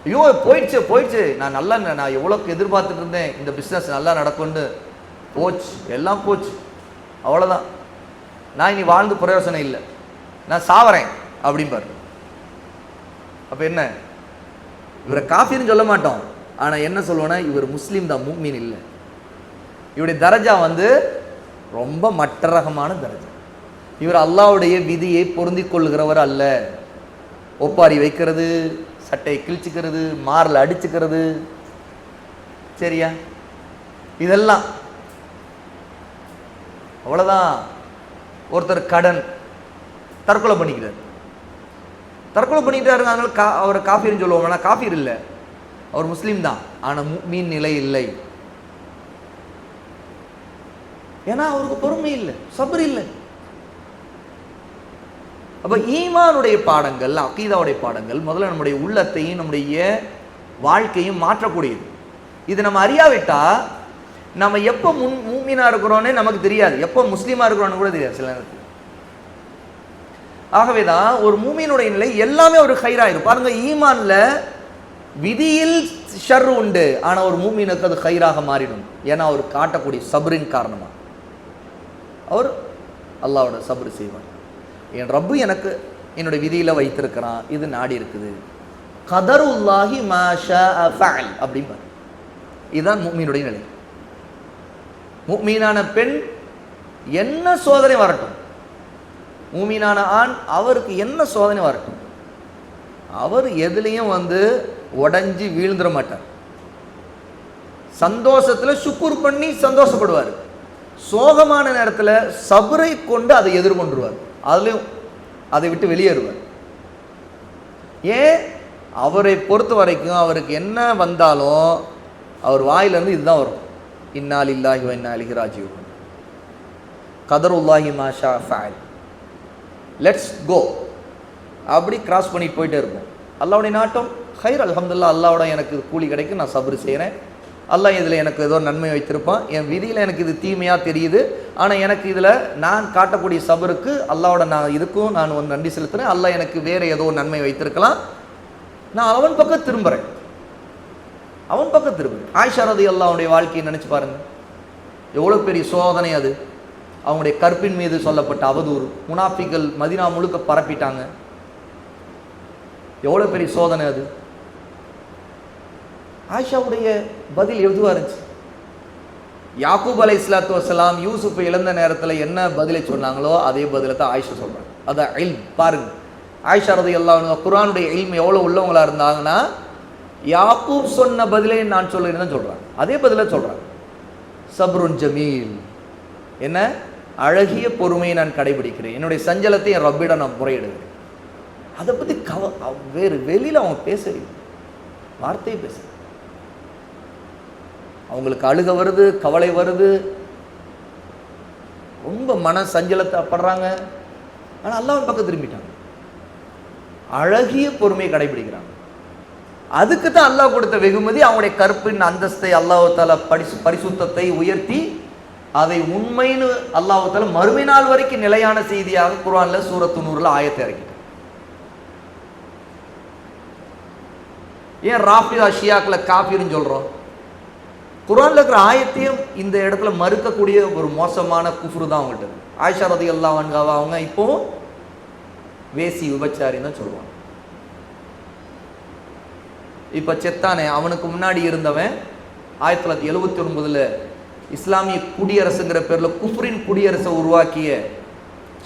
ஐயோ போயிடுச்சு போயிடுச்சு, நான் எவ்வளோக்கு எதிர்பார்த்துட்டு இருந்தேன் இந்த பிஸ்னஸ் நல்லா நடக்கும்னு, போச்சு எல்லாம் போச்சு, அவ்வளோதான், நான் இனி வாழ்ந்து பிரயோசனம் இல்லை, நான் சாவறேன் அப்படிம்பார். அப்போ என்ன? இவரை காஃபின்னு சொல்ல மாட்டோம், ஆனால் என்ன சொல்லுவோன்னா இவர் முஸ்லீம் தான், முஃமின் இல்லை. இவருடைய தரஜா ரொம்ப மட்ட ரகமான தரஜா. இவர் அல்லாஹ்வுடைய விதியை பொருந்தி கொள்கிறவர் அல்ல. ஒப்பாரி வைக்கிறது, சட்டையை கிழிச்சுக்கிறது, மாரில் அடிச்சுக்கிறது, சரியா? இதெல்லாம் அவ்வளோதான். ஒருத்தர் கடன் தற்கொலை பண்ணிக்கிறார், தற்கொலை பண்ணிக்கிட்டாருங்க, அதனால அவரை காஃபிர்னு சொல்லுவோம். ஆனால் காஃபிர் இல்லை, அவர் முஸ்லீம் தான், ஆனால் முஃமின் நிலை இல்லை. ஏன்னா அவருக்கு பொறுமை இல்லை, சப்ர் இல்லை. அப்ப ஈமானுடைய பாடங்கள், அகீதாவுடைய பாடங்கள் முதல்ல நம்முடைய உள்ளத்தையும் நம்முடைய வாழ்க்கையும் மாற்றக்கூடியது. இது நம்ம அறியாவிட்டா நம்ம எப்போ முஃமினா இருக்கிறோன்னே நமக்கு தெரியாது, எப்போ முஸ்லீமா இருக்கிறோன்னு கூட தெரியாது சில நேரத்தில். ஆகவேதான் ஒரு முஃமினுடைய நிலை எல்லாமே ஒரு ஹைராயிரும். பாருங்க, ஈமான்ல விதியில் ஷர் உண்டு, ஆனா ஒரு முஃமினுக்கு அது ஹைராக மாறிடும். ஏன்னா அவர் காட்டக்கூடிய சப்ரின் காரணமா அவர் அல்லாஹ்வோட சப்ர் செய்வார். என் ரப்பு எனக்கு என்னுடைய விதியில வைத்திருக்கிறான், இது நாடி இருக்குது, கதருல்லாஹி மா ஷாஅ ஃபஅல் அப்படிம்பார். இதுதான் முஃமினுடைய நிலை. முஃமினான பெண் என்ன சோதனை வரட்டும், முஃமினான ஆண் அவருக்கு என்ன சோதனை வரட்டும், அவர் எதுலையும் உடைஞ்சி வீழ்ந்துட மாட்டார். சந்தோஷத்துல சுக்குர் பண்ணி சந்தோஷப்படுவார், சோகமான நேரத்தில் சபரை கொண்டு அதை எதிர்கொண்டுருவார், அதுலேயும் அதை விட்டு வெளியேறுவார். ஏன்? அவரை பொறுத்த வரைக்கும் அவருக்கு என்ன வந்தாலும் அவர் வாயிலிருந்து இதுதான் வரும், இன்னா லில்லாஹி வ இன்னா இலைஹி ராஜிஊன், கதருல்லாஹி மா ஷா ஃபஅல், லெட்ஸ் கோ, அப்படி கிராஸ் பண்ணிட்டு போயிட்டே இருக்கும். அல்லாஹ்வுடைய நாட்டம் ஹைர், அல்ஹம்துலில்லாஹ், அல்லாஹ்வோட எனக்கு கூலி கிடைக்கும், நான் சப்ர் செய்கிறேன், அல்லாஹ் இதில் எனக்கு ஏதோ நன்மை வைத்திருப்பான், என் விதியில் எனக்கு இது தீமையாக தெரியுது, ஆனால் எனக்கு இதில் நான் காட்டக்கூடிய சபருக்கு அல்லாஹ்வோட இதுக்கும் நான் நன்றி செலுத்துகிறேன், அல்லாஹ் எனக்கு வேறு ஏதோ நன்மை வைத்திருக்கலாம், நான் அவன் பக்கம் திரும்புகிறேன், அவன் பக்கம் திரும்புகிறேன். ஆயிஷா ரலியல்லாஹுடைய வாழ்க்கையை நினச்சி பாருங்கள், எவ்வளோ பெரிய சோதனை அது. அவங்களுடைய கற்பின் மீது சொல்லப்பட்ட அவதூறு, முனாஃபிகள் மதீனா முழுக்க பரப்பிட்டாங்க, எவ்வளோ பெரிய சோதனை அது. ஆயிஷாவுடைய பதில் எதுவாக இருந்துச்சு? யாக்கூப் அலைஹிஸ்ஸலாத்து வஸ்ஸலாம் யூசுஃபை இழந்த நேரத்தில் என்ன பதிலை சொன்னாங்களோ அதே பதிலை தான் ஆயிஷா சொல்கிறாங்க. அதான் இல்ம். பாருங்க, ஆயிஷா ரலியல்லாஹு அன்ஹா குர்ஆனுடைய இல்ம் எவ்வளோ உள்ளவங்களா இருந்தாங்கன்னா, யாக்கூப் சொன்ன பதிலை நான் சொல்லுறேன்னு தான் சொல்கிறாங்க, அதே பதிலை சொல்கிறாங்க. சப்ருன் ஜமீல், என்ன அழகிய பொறுமையை நான் கடைபிடிக்கிறேன், என்னுடைய சஞ்சலத்தை என் ரப்பிடம் நான் முறையிடுகிறேன். அதை பற்றி வேறு வெளியில் அவங்க பேச வார்த்தையை பேச. அவங்களுக்கு அழுக வருது, கவலை வருது, ரொம்ப மன சஞ்சலத்தை படுறாங்க. ஆனால் அல்லாஹ்வின் பக்கம் திரும்பிட்டாங்க. அழகிய பொறுமையை கடைபிடிக்கிறாங்க. அதுக்கு தான் அல்லாஹ் கொடுத்த வெகுமதி அவங்களுடைய கற்பின் அந்தஸ்தை அல்லாஹ் தஆலா பரிசுத்தத்தை உயர்த்தி அதை உண்மைன்னு அல்லாஹ் தஆலா மறுமை நாள் வரைக்கும் நிலையான செய்தியாக குர்ஆன்ல சூரத்து நூறுல ஆயத்தை இறக்கிட்டார். ஏன் ராஃபிதா ஷியாக்களை காஃபிர்னு சொல்றோம்? குர்ஆன்ல இருக்கிற ஆயத்தையும் இந்த இடத்துல மறுக்கக்கூடிய ஒரு மோசமான குஃப்ரு தான் அவங்கள்ட்ட. ஆயிஷா ரலியல்லாஹு அன்ஹா அவங்க இப்போ வேசி விபச்சாரின்னு தான் சொல்லுவாங்க. இப்போ செத்தானே அவனுக்கு முன்னாடி இருந்தவன் 1979 இஸ்லாமிய குடியரசுங்கிற பேரில் குஃப்ரின் குடியரசை உருவாக்கிய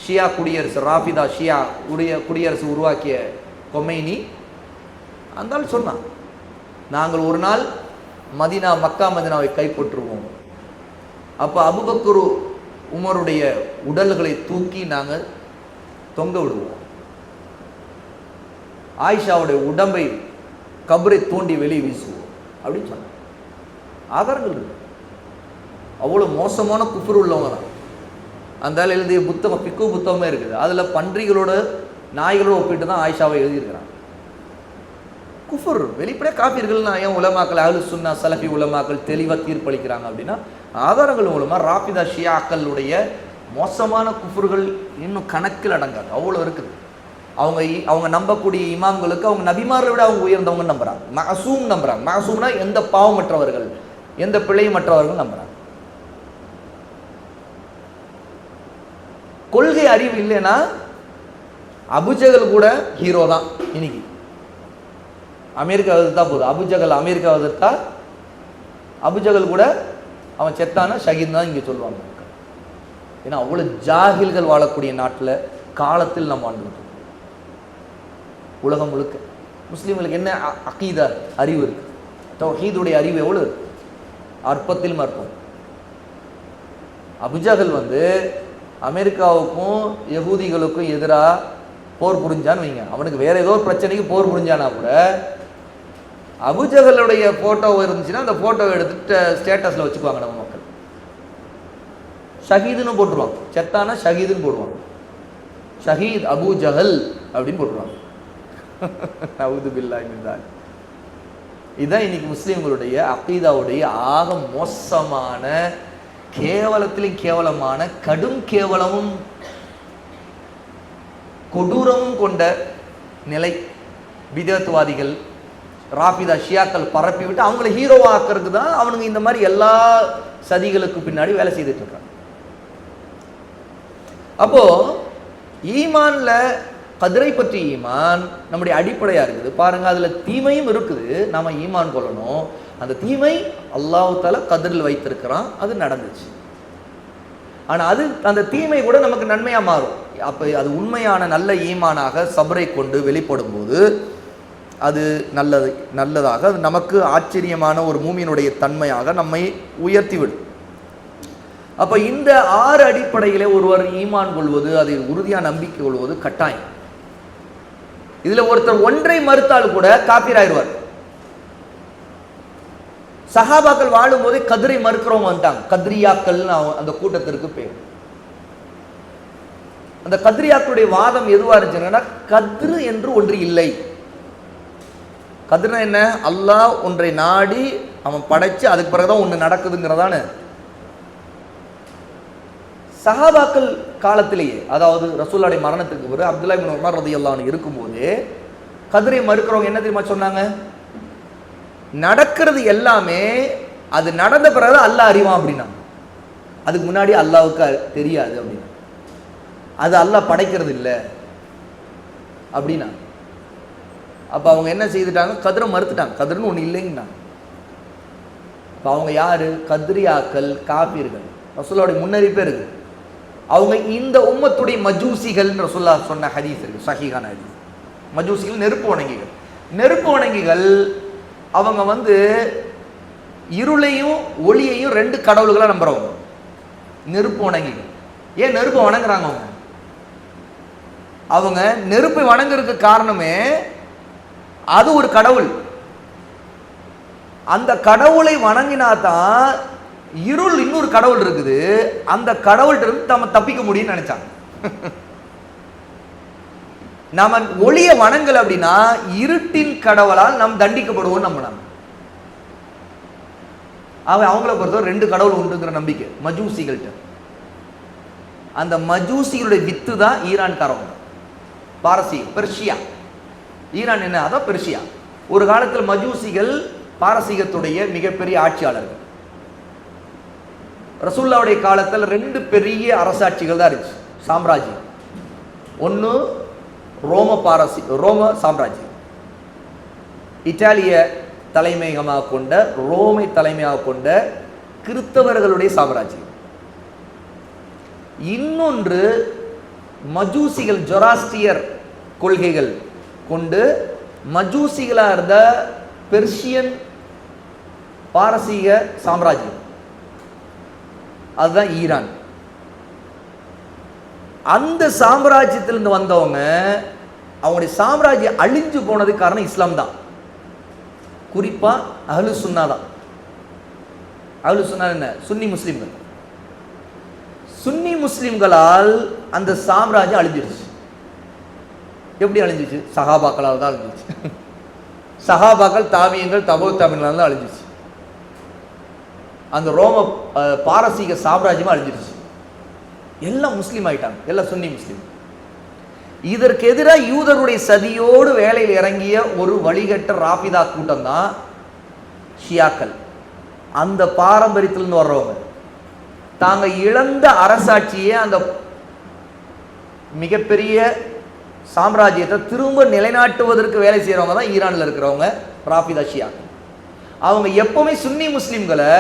ஷியா குடியரசு, ராஃபிதா ஷியா குடியரசு உருவாக்கிய கொமைனி அந்த சொன்னான், நாங்கள் ஒரு நாள் மக்கா மதினாவை கைப்பற்றுவோம். அப்போ அபூபக்கர் உமருடைய உடல்களை தூக்கி நாங்கள் தொங்க விடுவோம், ஆயிஷாவுடைய உடம்பை கபரை தோண்டி வெளியே வீசுவோம் அப்படின்னு சொன்னாங்க. ஆதாரங்கள் இருக்கு. அவ்வளோ மோசமான குஃப்ர் உள்ளவங்க தான். அந்த எழுதிய புத்தகம் பிக்கு புத்தகமே இருக்குது. அதில் பன்றிகளோட நாய்களோட ஒப்பிட்டு தான் ஆயிஷாவை எழுதியிருக்கிறாங்க. குஃபர் வெளிப்படையாக காஃபிர்கள்னா ஏன் உலமாக்கள் அஹ்லு சுன்னா சலஃபி உலமாக்கள் தெளிவாக தீர்ப்பளிக்கிறாங்க அப்படின்னா ஆதாரங்கள் மூலமாக ராஃபிதா ஷியாக்களுடைய மோசமான குஃபர்கள் இன்னும் கணக்கில் அடங்காது, அவ்வளோ இருக்குது. அவங்க நம்பக்கூடிய இமாம்களுக்கு அவங்க நபிமாரை விட அவங்க உயர்ந்தவங்க நம்புறாங்க. மஅசூம் நம்புறாங்க. மஅசூம்னா எந்த பாவமற்றவர்கள், எந்த பிழைமற்றவர்கள் நம்புறாங்க. கொள்கை அறிவு இல்லைன்னா அபுஜகல் கூட ஹீரோ தான். இன்னைக்கு அமெரிக்கா எதிர்த்தா போதும், அபுஜகல் அமெரிக்கா எதிர்த்தா அபுஜகல் கூட அவன் செத்தான ஷஹீத் தான் இங்கே சொல்லுவாங்க. ஏன்னா அவ்வளோ ஜாகில்கள் வாழக்கூடிய நாட்டில் காலத்தில் நம்ம வாழ்ந்துட்டு உலகம் முழுக்க முஸ்லீம்களுக்கு என்ன அகீதா அறிவு இருக்கு, தௌஹீதுடைய அறிவு எவ்வளோ இருக்கு, அற்பத்தில் அற்பம். அபுஜகல் அமெரிக்காவுக்கும் யகூதிகளுக்கும் எதிராக போர் புரிஞ்சான்னு வைங்க, அவனுக்கு வேற ஏதோ ஒரு பிரச்சனைக்கு போர் புரிஞ்சானா கூட அபுஜகலுடைய போட்டோ இருந்துச்சுன்னா அந்த போட்டோவை எடுத்துட்டு ஸ்டேட்டஸ்ல வச்சுக்குவாங்க நம்ம மக்கள். ஷஹீதுன்னு போட்டுருவாங்க, செத்தானா ஷஹீதுன்னு போடுவாங்க, ஷஹீத் அபு ஜஹல் அப்படின்னு போட்டுருவாங்க. அவுது பில்லாஹி மின் தாலிக். இதுதான் இன்னைக்கு முஸ்லிம்களுடைய அகீதாவுடைய ஆக மோசமான கேவலத்திலும் கேவலமான கடும் கேவலமும் கொடூரமும் கொண்ட நிலை. பிதஅத்வாதிகள் ராஃபிதா ஷியாக்கள் பரப்பி விட்டு அவங்கள ஹீரோவாக்குறதுக்கு தான் அவனுங்க இந்த மாதிரி எல்லா சதிகளுக்கு பின்னாடி வேலை செய்துட்டு இருக்காங்க. அப்போ ஈமான்ல கதிரை பற்றி ஈமான் நம்முடைய அடிப்படையா இருக்குது. பாருங்க, அதுல தீமையும் இருக்குது, நாம ஈமான் கொள்ளணும். அந்த தீமை அல்லாஹ் தஆலா கதிரில் வைத்திருக்கிறான், அது நடந்துச்சு. ஆனா அது அந்த தீமை கூட நமக்கு நன்மையா மாறும். அப்ப அது உண்மையான நல்ல ஈமானாக சபரை கொண்டு வெளிப்படும் போது அது நல்லதாக, அது நமக்கு ஆச்சரியமான ஒரு மூமியினுடைய தன்மையாக நம்மை உயர்த்திவிடும். அப்ப இந்த 6 அடிப்படையிலே ஒருவர் ஈமான் கொள்வது, அதை உறுதியாக நம்பிக்கை கொள்வது கட்டாயம். இதுல ஒருத்தர் ஒன்றை மறுத்தால் கூட காஃபிர் ஆயிடுவார். சஹாபாக்கள் வாழும் போதே கதிரை மறுக்கிறவங்க வந்துட்டாங்க, கத்ரியாக்கள் அந்த கூட்டத்திற்கு பேர். அந்த கத்ரியாக்களுடைய வாதம் எதுவா இருந்துச்சுன்னா, கத்ரு என்று ஒன்று இல்லை. கதிர்னா என்ன? அல்லாஹ் ஒன்றை நாடி அவன் படைச்சு அதுக்கு பிறகுதான் ஒன்று நடக்குதுங்கிறதான. சஹாபாக்கள் காலத்திலேயே, அதாவது ரசூலுல்லாஹி மரணத்துக்கு பிறகு அப்துல்லாஹ் இப்னு உமர் ரலியல்லாஹு அன்ஹு இருக்கும்போது கதிரை மறுக்கிறவங்க என்ன தெரியுமா சொன்னாங்க? நடக்கிறது எல்லாமே அது நடந்த பிறகு அல்லாஹ் அறிவான் அப்படின்னா, அதுக்கு முன்னாடி அல்லாஹ்வுக்கு தெரியாது அப்படின்னா, அது அல்லாஹ் படைக்கிறது இல்லை அப்படின்னா. அப்போ அவங்க என்ன செய்துட்டாங்க? கதிரை மறுத்துட்டாங்க, கதிர்னு ஒன்று இல்லைங்கண்ணா. இப்போ அவங்க யாரு? கத்ரியாக்கள், காபீர்கள். ரசூலுல்லாஹ்வுடைய முன்னறிப்பே இருக்கு. அவங்க இந்த உம்மத்துடைய மஜூசிகள் ரசூலுல்லாஹ் சொன்ன ஹதீஸ் இருக்கு, சஹீஹான ஹதீஸ். மஜூசிகள் நெருப்பு வணங்கிகள். நெருப்பு வணங்கிகள் அவங்க இருளையும் ஒளியையும் 2 கடவுள்களா நம்புறவங்க நெருப்பு வணங்கிகள். ஏன் நெருப்பு வணங்குறாங்க? அவங்க நெருப்பை வணங்குறதுக்கு காரணமே அது ஒரு கடவுள். அந்த கடவுளை வணங்கினாதான் இருள் இன்னொரு கடவுள் இருக்குது, அந்த கடவுள்கிட்ட இருந்து நம்ம தப்பிக்க முடியும்னு நினைச்சாங்க. நாம ஒளிய வணங்கல் அப்படின்னா இருட்டின் கடவுளால் நாம் தண்டிக்கப்படுவோம் நம்பினாங்க. அவங்கள பொறுத்தவரை 2 கடவுள் உண்டுங்கிற நம்பிக்கை மஜூசிகள்கிட்ட. அந்த மஜூசிகளுடைய வித்து தான் ஈரான்காரவங்க, பாரசீகம், பெர்ஷியா. ஈரான் என்ன, அதான் பெர்ஷியா. ஒரு காலத்தில் மஜூசிகள் பாரசீகத்துடைய மிகப்பெரிய ஆட்சியாளர்கள். ரசூலுல்லாஹ்வுடைய காலத்தில் 2 பெரிய அரசாட்சிகள் தான் இருந்துச்சு, சாம்ராஜ்யம். ஒன்று ரோம சாம்ராஜ்யம், இத்தாலிய தலைமையகமாக கொண்ட, ரோமை தலைமையாக கொண்ட கிறிஸ்தவர்களுடைய சாம்ராஜ்யம். இன்னொன்று மஜூசிகள், ஜொராஸ்ட்ரியர் கொள்கைகள் கொண்டு மஜூசிகளாக இருந்த பெர்ஷியன் பாரசீக சாம்ராஜ்யம், அதுதான் ஈரான். அந்த சாம்ராஜ்யத்திலிருந்து வந்தவங்க, அவங்களுடைய சாம்ராஜ்யம் அழிஞ்சு போனதுக்கு காரணம் இஸ்லாம் தான். குறிப்பா அஹ்லு சுன்னா தான். அஹ்லு சுன்னா என்ன, சுன்னி முஸ்லிம்கள். சுன்னி முஸ்லிம்களால் அந்த சாம்ராஜ்யம் அழிஞ்சிருச்சு. எப்படி அழிஞ்சிச்சு? சஹாபாக்களால் தான் அழிஞ்சிச்சு. சஹாபாக்கள், தாபியங்கள், தபோ தாபியங்களால் தான் அழிஞ்சிச்சு. அந்த ரோம பாரசீக சாம்ராஜ்யமா அழிஞ்சிருச்சு. எல்லாம் முஸ்லீம் ஆயிட்டாங்க, எல்லாம் சுன்னி முஸ்லீம். இதற்கு எதிராக யூதருடைய சதியோடு வேலையில் இறங்கிய ஒரு வழிகட்ட ராபிதா கூட்டம் தான் ஷியாக்கள். அந்த பாரம்பரியத்திலிருந்து வர்றவங்க, தாங்க இழந்த அரசாட்சியை, அந்த மிகப்பெரிய சாம்ராஜ்யத்தை திரும்ப நிலைநாட்டுவதற்கு வேலை செய்யறவங்க தான் ஈரான்ல இருக்கிறவங்க ராபிதா ஷியாக்கள். அவங்க எப்பவுமே சுன்னி முஸ்லிம்களை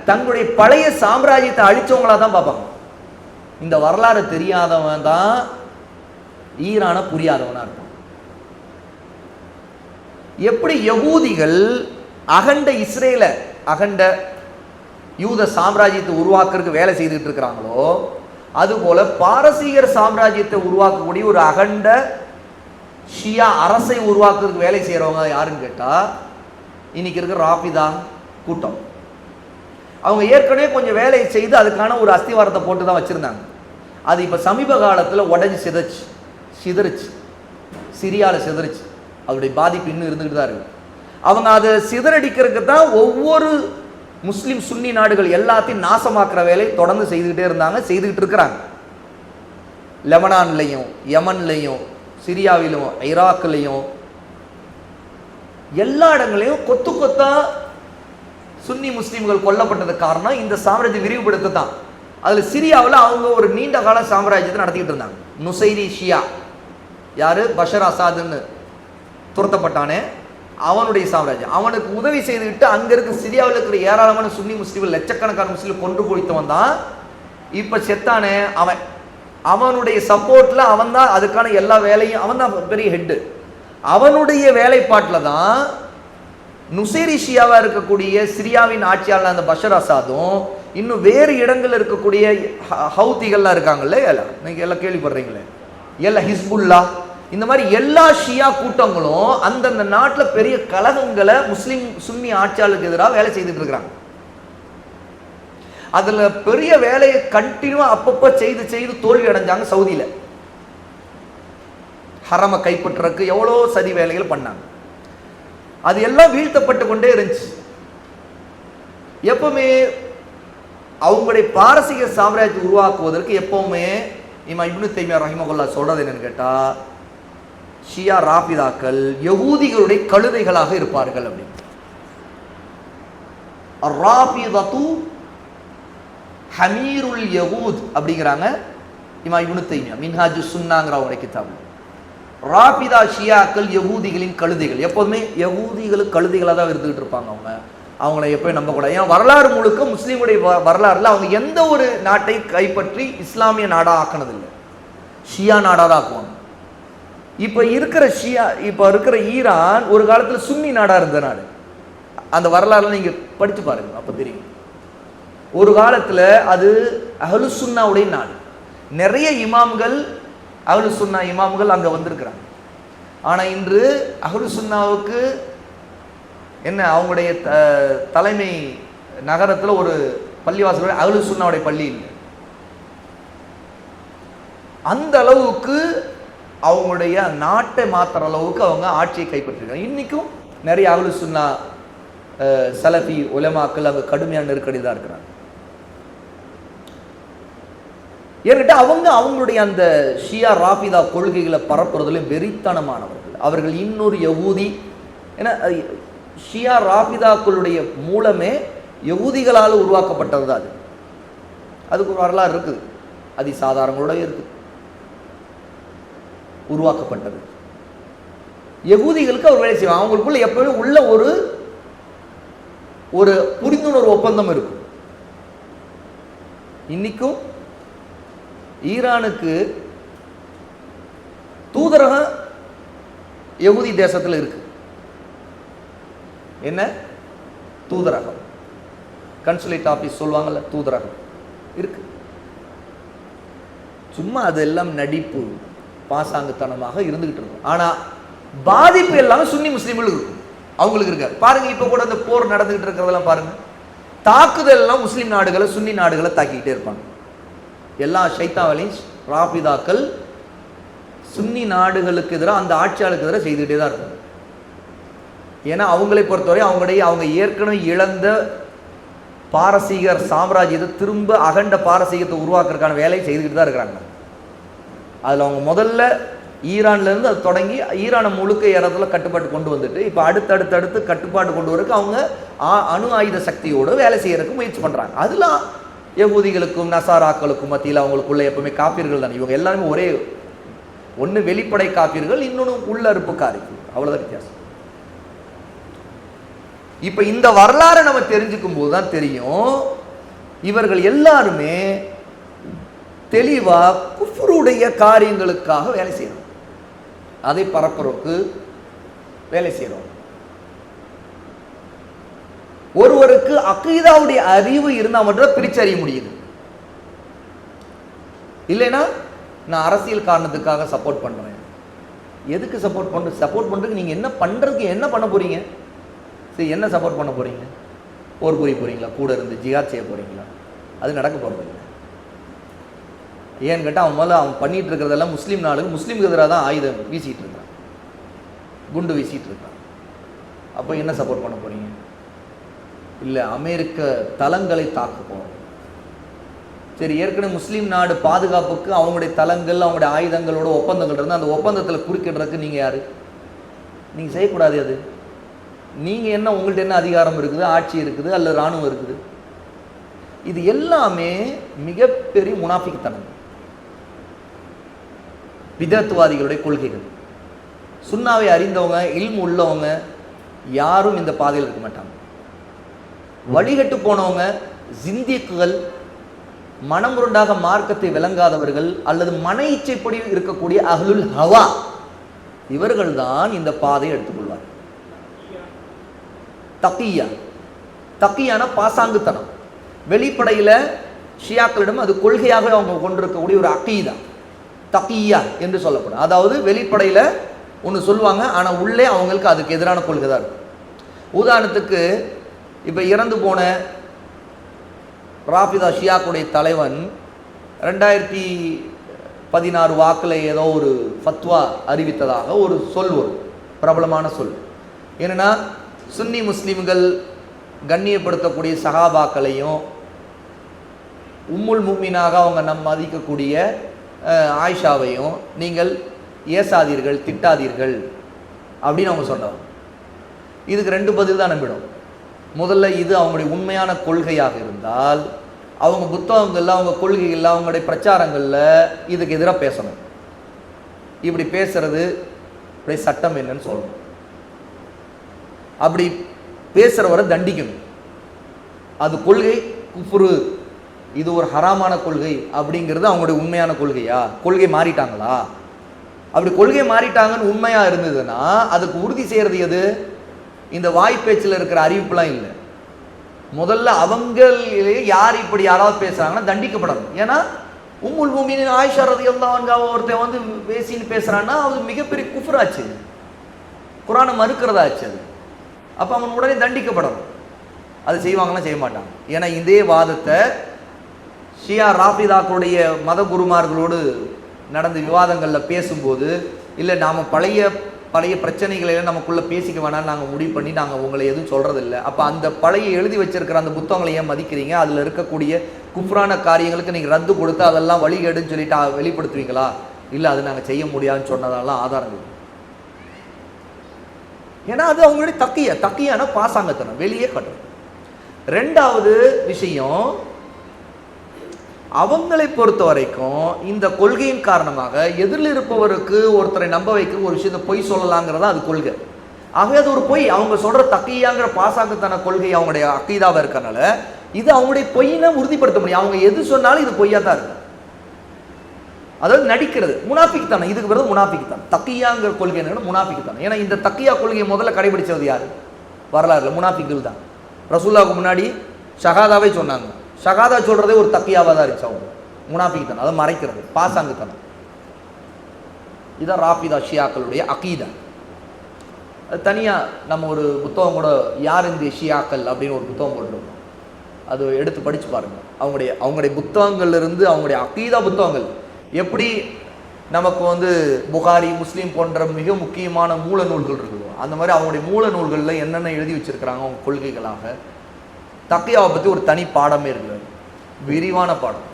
தங்களுடைய பழைய சாம்ராஜ்யத்தை அழிச்சவங்களா தான் பார்ப்பாங்க. இந்த வரலாறு தெரியாதவன் தான் ஈரானை புரியாதவனா இருப்பான். எப்படி யகூதிகள் அகண்ட இஸ்ரேல, அகண்ட யூத சாம்ராஜ்யத்தை உருவாக்குறதுக்கு வேலை செய்துட்டு இருக்கிறாங்களோ, அதுபோல பாரசீகர் சாம்ராஜ்யத்தை உருவாக்கக்கூடிய ஒரு அகண்ட ஷியா அரசை உருவாக்குறதுக்கு வேலை செய்யறவங்க யாருன்னு கேட்டா இன்னைக்கு இருக்கிற ராபிதா கூட்டம். அவங்க ஏற்கனவே கொஞ்சம் வேலையை செய்து அதுக்கான ஒரு அஸ்திவாரத்தை போட்டு தான் வச்சிருந்தாங்க. அது இப்ப சமீப காலத்தில் உடஞ்சி சிதறிச்சு, சிரியாவில் சிதறிச்சு. அதோடைய பாதிப்பு இன்னும் இருந்துகிட்டு தான் இருக்கு. அவங்க அதை சிதறடிக்கிறதுக்கு தான் ஒவ்வொரு முஸ்லிம் சுன்னி நாடுகள் எல்லாத்தையும் நாசமாக்குற வேலையை தொடர்ந்து செய்துக்கிட்டே இருந்தாங்க, செய்துக்கிட்டு இருக்கிறாங்க. லெபனான்லையும், யமன்லையும், சிரியாவிலும், ஈராக்லையும், எல்லா இடங்களையும் கொத்து கொத்தா சுன்னி முஸ்லிம்கள் கொல்லப்பட்டதுக்கு காரணம் இந்த சாம்ராஜ்யம் விரிவுபடுத்த தான். அதுல சிரியாவில் அவங்க ஒரு நீண்ட கால சாம்ராஜ்யத்தை நடத்திக்கிட்டு இருந்தாங்க. நுசைரி ஷியா, யாரு, பஷர் அசாதுன்னு துரத்தப்பட்டானே, அவனுடைய சாம்ராஜ்யம். அவனுக்கு உதவி செய்துவிட்டு அங்க இருக்க சிரியாவில் இருக்கிற ஏராளமான சுன்னி முஸ்லிம்கள், லட்சக்கணக்கான முஸ்லிம் கொன்று குவித்தவன் தான் இப்ப செத்தானே அவன். அவனுடைய சப்போர்ட்ல அவன் தான் அதுக்கான எல்லா வேலையும், அவன் தான் பெரிய ஹெட்டு. அவனுடைய வேலைப்பாட்டில் தான் நுசைரி ஷியாவா இருக்கக்கூடிய சிரியாவின் ஆட்சியாளர் அந்த பஷர் அசாதும், இன்னும் வேறு இடங்கள்ல இருக்கக்கூடிய ஹவுதிகள்லாம் இருக்காங்கல்ல, நீங்க எல்லாம் கேள்விப்படுறீங்களே, எல்லாம் ஹிஸ்புல்லா, இந்த மாதிரி எல்லா ஷியா கூட்டங்களும் அந்தந்த நாட்டில் பெரிய கலகங்களை முஸ்லிம் சுன்னி ஆட்சியாளருக்கு எதிராக வேலை செய்துட்டு இருக்கிறாங்க. அதுல பெரிய வேலையை கண்டினியூவா அப்பப்ப செய்து தோல்வி அடைஞ்சாங்க. சவுதியில ஹரம கைப்பற்றக்கு எவ்வளோ சதி வேலைகள் பண்ணாங்க. அது எல்லாம் வீழ்த்தப்பட்டு கொண்டே இருந்துச்சு. எப்பவுமே அவங்களுடைய பாரசீக சாம்ராஜ்யத்தை உருவாக்குவதற்கு எப்பவுமே இமாம் இப்னு தைமியா ரஹிமஹுல்லாஹ் சொல்றது என்னன்னு கேட்டா, ஷியா ராபிதாக்கள் யகூதிகளுடைய கழுதைகளாக இருப்பார்கள் அப்படின்னு. ராபிதத்து ஹமீருல் யகூத் அப்படிங்கிறாங்க இமாம் இப்னு தைமியா மின்ஹாஜு சுன்னாங்கிற அவங்களுடைய கிதாபு. ராபிதா ஷியாக்கள் யகூதிகளின் கழுதைகள். எப்போதுமே யகூதிகளுக்கு கழுதைகளாக தான் இருந்துகிட்டு இருப்பாங்க. அவங்கள எப்போயும் நம்பக்கூடாது. ஏன்னா வரலாறு முழுக்க முஸ்லீமுடைய வரலாறுல அவங்க எந்த ஒரு நாட்டை கைப்பற்றி இஸ்லாமிய நாடாக ஆக்கினதில்லை, ஷியா நாடாக தான் ஆக்குவாங்க. இப்போ இருக்கிற ஈரான் ஒரு காலத்தில் சுன்னி நாடாக இருந்த நாடு. அந்த வரலாறுல நீங்க படிச்சு பாருங்க, அப்போ தெரியும். ஒரு காலத்தில் அது அஹ்லு சுன்னாவுடைய நாடு. நிறைய இமாம்கள், அஹ்லு சுன்னா இமாம்கள் அங்கே வந்திருக்கிறாங்க. ஆனால் இன்று அஹ்லு சுன்னாவுக்கு என்ன அவங்களுடைய தலைமை நகரத்தில் ஒரு பள்ளிவாசல் அஹ்லு சுன்னாவுடைய பள்ளி இல்லை. அந்த அளவுக்கு அவங்களுடைய நாட்டை மாற்றுற அளவுக்கு அவங்க ஆட்சியை கைப்பற்றிருக்காங்க. இன்னைக்கும் நிறைய அஹ்லு சுன்னா சலஃபி உலமாக்கள் அங்கே கடுமையான நெருக்கடி தான் இருக்கிறாங்க. ஏன்கிட்ட அவங்களுடைய அந்த ஷியா ராஃபிதா கொள்கைகளை பரப்புறதுல வெறித்தனமானவர்கள். அவர்கள் இன்னொரு யகூதி, ஏன்னா ஷியா ராஃபிதாக்களுடைய மூலமே யகூதிகளால் உருவாக்கப்பட்டது தான் அது. அதுக்கு ஒரு வரலாறு இருக்குது, அதிசாதாரங்களோட இருக்குது, உருவாக்கப்பட்டது. யகூதிகளுக்கு அவர் வேலை செய்வாங்க. அவங்களுக்குள்ள எப்பவுமே உள்ள ஒரு புரிந்துணர்வு ஒப்பந்தம் இருக்கும். இன்னைக்கும் ஈரானுக்கு தூதரகம் யகூதி தேசத்தில் இருக்கு. என்ன தூதரகம், கன்சுலேட் ஆபீஸ் சொல்லுவாங்கல்ல, தூதரகம் இருக்கு. சும்மா அதெல்லாம் நடிப்பு பாசாங்குத்தனமாக இருந்துகிட்டு இருக்கும். ஆனா பாதிப்பு எல்லாமே சுன்னி முஸ்லீம்களுக்கு இருக்கும், அவங்களுக்கு இருக்காது. பாருங்க, இப்ப கூட அந்த போர் நடந்துகிட்டு இருக்கிறதெல்லாம் பாருங்க, தாக்குதல் எல்லாம் முஸ்லீம் நாடுகளை சுன்னி நாடுகளை தாக்கிக்கிட்டே இருப்பாங்க. எல்லா ஷைத்தாவலையும் ராபிதாக்கள் சுன்னி நாடுகளுக்கு எதிராக, அந்த ஆட்சியாளருக்கு எதிராக செய்துகிட்டே தான் இருப்பாங்க. ஏன்னா அவங்களை பொறுத்தவரை அவங்க ஏற்கனவே இழந்த பாரசீகர் சாம்ராஜ்யத்தை திரும்ப அகண்ட பாரசீகத்தை உருவாக்குறதுக்கான வேலையை செய்துக்கிட்டு தான் இருக்கிறாங்க. அதில் அவங்க முதல்ல ஈரான்லேருந்து அது தொடங்கி ஈரானை முழுக்க இடத்துல கட்டுப்பாட்டு கொண்டு வந்துட்டு இப்போ அடுத்தடுத்து கட்டுப்பாடு கொண்டு வரதுக்கு அவங்க அணு ஆயுத சக்தியோடு வேலை செய்யறதுக்கு முயற்சி பண்ணுறாங்க. அதெல்லாம் யகூதிகளுக்கும் நசாராக்களுக்கும் மத்தியில் அவங்களுக்குள்ள எப்பவுமே காப்பீர்கள் தானே. இவங்க எல்லாருமே ஒரே ஒன்று வெளிப்படை காப்பீர்கள், இன்னொன்று உள்ளறுப்பு காரிகள், அவ்வளோதான் வித்தியாசம். இப்போ இந்த வரலாறை நம்ம தெரிஞ்சுக்கும் போது தான் தெரியும், இவர்கள் எல்லாருமே தெளிவா குஃப்ருடைய காரியங்களுக்காக வேலை செய்யணும், அதை பரப்புறதுக்கு வேலை செய்யணும். ஒருவருக்கு அகீதாவுடைய அறிவு இருந்தால் மட்டும் பிரிச்சு அறிய முடியுது. இல்லைன்னா நான் அரசியல் காரணத்துக்காக சப்போர்ட் பண்றேன், எதுக்கு சப்போர்ட் பண்றதுக்கு நீங்க என்ன பண்றதுக்கு என்ன பண்ண போறீங்க? சரி, என்ன சப்போர்ட் பண்ண போறீங்க? போர் புரிய போறீங்களா? கூட இருந்து ஜிஹாத் செய்ய போறீங்களா? அது நடக்க போறது இல்லை. ஏன்னு கேட்டால் அவன் பண்ணிட்டு இருக்கிறதெல்லாம் முஸ்லீம் நாடுகள், முஸ்லீமுக்கு எதிராக தான் ஆயுதம் வீசிட்டு இருக்கான், குண்டு வீசிட்டு இருக்கான். அப்போ என்ன சப்போர்ட் பண்ண போறீங்க? இல்லை, அமெரிக்க தளங்களை தாக்க போறோம். சரி, ஏற்கனவே முஸ்லீம் நாடு பாதுகாப்புக்கு அவங்களுடைய தளங்கள் அவங்களுடைய ஆயுதங்களோட ஒப்பந்தங்கள் இருந்து அந்த ஒப்பந்தத்தில் குறுக்கிடுறதுக்கு நீங்கள் யாரு? நீங்கள் செய்யக்கூடாது. அது நீங்கள் என்ன, உங்கள்கிட்ட என்ன அதிகாரம் இருக்குது, ஆட்சி இருக்குது, அல்லது இராணுவம் இருக்குது? இது எல்லாமே மிகப்பெரிய முனாஃபிக்தனம், பிதத்துவாதிகளுடைய கொள்கைகள். சுன்னாவை அறிந்தவங்க, இல்மு உள்ளவங்க யாரும் இந்த பாதையில் இருக்க மாட்டாங்க. வழிகட்டு போனவங்க, ஜிந்திக்குகள், மனமுருண்டாக மார்க்கத்தை விளங்காதவர்கள், அல்லது மன இச்சைப்படி இருக்கக்கூடிய அஹ்லுல் ஹவா, இவர்கள் தான் இந்த பாதையை எடுத்துக்கொள்வார். தக்கியான பாசாங்குத்தனம். வெளிப்படையில் ஷியாக்களிடம் அது கொள்கையாக அவங்க கொண்டிருக்கக்கூடிய ஒரு அகீதா தக்கியா என்று சொல்லப்படும். அதாவது வெளிப்படையில் ஒன்று சொல்லுவாங்க, ஆனால் உள்ளே அவங்களுக்கு அதுக்கு எதிரான கொள்கை தான் இருக்கும். உதாரணத்துக்கு இப்போ இறந்து போன ராஃபிதா ஷியாக்குடைய தலைவன் 2016 வாக்கில் ஏதோ ஒரு ஃபத்வா அறிவித்ததாக ஒரு சொல் வரும், பிரபலமான சொல். என்னன்னா, சுன்னி முஸ்லீம்கள் கண்ணியப்படுத்தக்கூடிய சஹாபாக்களையும் உம்முல் முஃமினாக அவங்க மதிக்கக்கூடிய ஆயிஷாவையும் நீங்கள் ஏசாதீர்கள், திட்டாதீர்கள் அப்படின்னு அவங்க சொன்னவங்க. இதுக்கு 2 பதில் தான் நம்பிடும். முதல்ல, இது அவங்களுடைய உண்மையான கொள்கையாக இருந்தால் அவங்க புத்தகங்கள்ல, அவங்க கொள்கைகளில், அவங்களுடைய பிரச்சாரங்களில் இதுக்கு எதிராக பேசணும். இப்படி பேசுறது இப்படி சட்டம் என்னன்னு சொல்லணும். அப்படி பேசுறவரை தண்டிக்கணும். அது கொள்கை குஃப்ரு, இது ஒரு ஹராமான கொள்கை அப்படிங்கிறது அவங்களுடைய உண்மையான கொள்கையா? கொள்கை மாறிட்டாங்களா? அப்படி கொள்கை மாறிட்டாங்கன்னு உண்மையா இருந்ததுன்னா அதுக்கு உறுதி செய்யறது எது? இந்த வாய்ப்பேச்சில் இருக்கிற அறிவிப்புலாம் இல்லை. முதல்ல அவங்களே யார் இப்படி யாராவது பேசுறாங்கன்னா தண்டிக்கப்படணும். ஏன்னா உம்முல் முஃமினீன் ஆயிஷா ரலியல்லாஹு அன்ஹா ஒருத்தன் வந்து பேசின்னு பேசுறான்னா அது மிகப்பெரிய குஃப்ராச்சு, குர்ஆனை மறுக்கிறதாச்சு. அது அப்போ அவன் உடனே தண்டிக்கப்படணும். அது செய்வாங்கன்னா செய்ய மாட்டாங்க. ஏன்னா இதே வாதத்தை ஷியா ராஃபிதாக்களுடைய மத குருமார்களோடு நடந்த விவாதங்களில் பேசும்போது, இல்லை நாம் பழைய பிரச்சனைகளெல்லாம் நமக்குள்ளே பேசிக்க வேணாம்னு நாங்கள் முடிவு பண்ணி நாங்கள் உங்களை எதுவும் சொல்கிறதில்ல. அப்போ அந்த பழைய எழுதி வச்சிருக்கிற அந்த புத்தகங்களை ஏன் மதிக்கிறீங்க? அதில் இருக்கக்கூடிய குஃப்ரான காரியங்களுக்கு நீங்கள் ரத்து கொடுத்து அதெல்லாம் வழிகேடுன்னு சொல்லிட்டு வெளிப்படுத்துவீங்களா? இல்லை, அது நாங்கள் செய்ய முடியாதுன்னு சொன்னதெல்லாம் ஆதாரங்கள். ஏன்னா அது அவங்களுடைய தக்கியான பாசாங்கத்தனம், வெளியே கட்டணும். ரெண்டாவது விஷயம், அவங்களை பொறுத்த வரைக்கும் இந்த கொள்கையின் காரணமாக எதிரில் இருப்பவருக்கு ஒருத்தரை நம்ப வைக்கிற ஒரு விஷயத்தை பொய் சொல்லலாங்கிறதா அது கொள்கை. ஆகவே அது ஒரு பொய். அவங்க சொல்ற தக்கியாங்கிற பாசாங்கத்தன கொள்கை அவங்களுடைய அக்கீதாவா இருக்கனால இது அவங்களுடைய பொய்யினை உறுதிப்படுத்த முடியும். அவங்க எது சொன்னாலும் இது பொய்யா தான் இருக்கு. அதாவது நடிக்கிறது, முனாஃபிக்தானே. இதுக்கு பிறகு முனாஃபிக்தான். தக்கியாங்கிற கொள்கை என்ன? முனாஃபிக்தான். ஏன்னா இந்த தக்கியா கொள்கையை முதல்ல கடைபிடிச்சது யாரு? வரலாறுல முனாஃபிக்கள் தான். ரசூலுல்லாஹ்வுக்கு முன்னாடி ஷஹாதாவே சொன்னாங்க. ஷஹாதா சொல்றதே ஒரு தக்கியாவா தான் இருந்துச்சு. அவங்க முனாஃபிக்தான், அதை மறைக்கிறது, பாசாங்குத்தனம். இதான் ராஃபிதா ஷியாக்களுடைய அகீதா. அது தனியாக நம்ம ஒரு புத்தகம் கூட, யார் இந்த ஷியாக்கள் அப்படின்னு ஒரு புத்தகம் போட்டிருக்கோம். அது எடுத்து படித்து பாருங்கள். அவங்களுடைய புத்தகங்கள்லேருந்து அவங்களுடைய அகீதா புத்தகங்கள் எப்படி நமக்கு புகாரி, முஸ்லீம் போன்ற மிக முக்கியமான மூல நூல்கள் இருக்குது, அந்த மாதிரி அவங்களுடைய மூல நூல்களில் என்னென்ன எழுதி வச்சிருக்கிறாங்க அவங்க கொள்கைகளாக. தக்கியாவை பற்றி ஒரு தனி பாடமே இருக்குது, விரிவான பாடம்.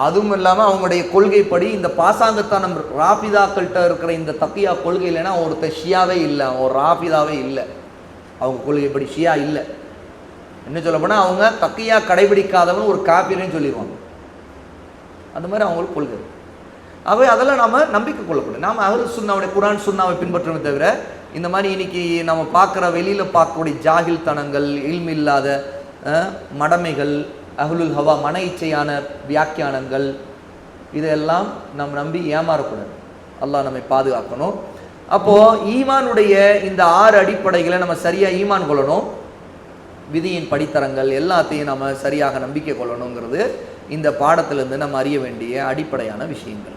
அதுவும் இல்லாமல் அவங்களுடைய கொள்கைப்படி இந்த பாசாங்கத்தான ராஃபிதாக்கள்கிட்ட இருக்கிற இந்த தக்கியா கொள்கை இல்லைன்னா ஒருத்தர் ஷியாவே இல்லை, ஒரு ராஃபிதாவே இல்லை. அவங்க கொள்கைப்படி ஷியா இல்லை. என்ன சொல்ல போனால் அவங்க தக்கியா கடைபிடிக்காதவன் ஒரு காப்பீர்னு சொல்லிடுவாங்க. அந்த மாதிரி அவங்களுக்கு கொள்கை. ஆகவே அதெல்லாம் நாம் நம்பிக்கை கொள்ளக்கூடாது. நாம் அஹ்லுஸ் சுன்னாவுடைய குர்ஆன் சுன்னாவை பின்பற்றவே தவிர இந்த மாதிரி இன்னைக்கு நம்ம பார்க்குற வெளியில் பார்க்கக்கூடிய ஜாகில் தனங்கள், இல்ம் இல்லாத மடமைகள், அஹ்லுல் ஹவா மன இச்சையான வியாக்கியானங்கள், இதெல்லாம் நம்ம நம்பி ஏமாறக்கூடாது. அல்லாஹ் நம்மை பாதுகாக்கணும். அப்போது ஈமானுடைய இந்த 6 அடிப்படைகளை நம்ம சரியாக ஈமான் கொள்ளணும். விதியின் படித்தரங்கள் எல்லாத்தையும் நம்ம சரியாக நம்பிக்கை கொள்ளணுங்கிறது இந்த பாடத்திலிருந்து நம்ம அறிய வேண்டிய அடிப்படையான விஷயங்கள்.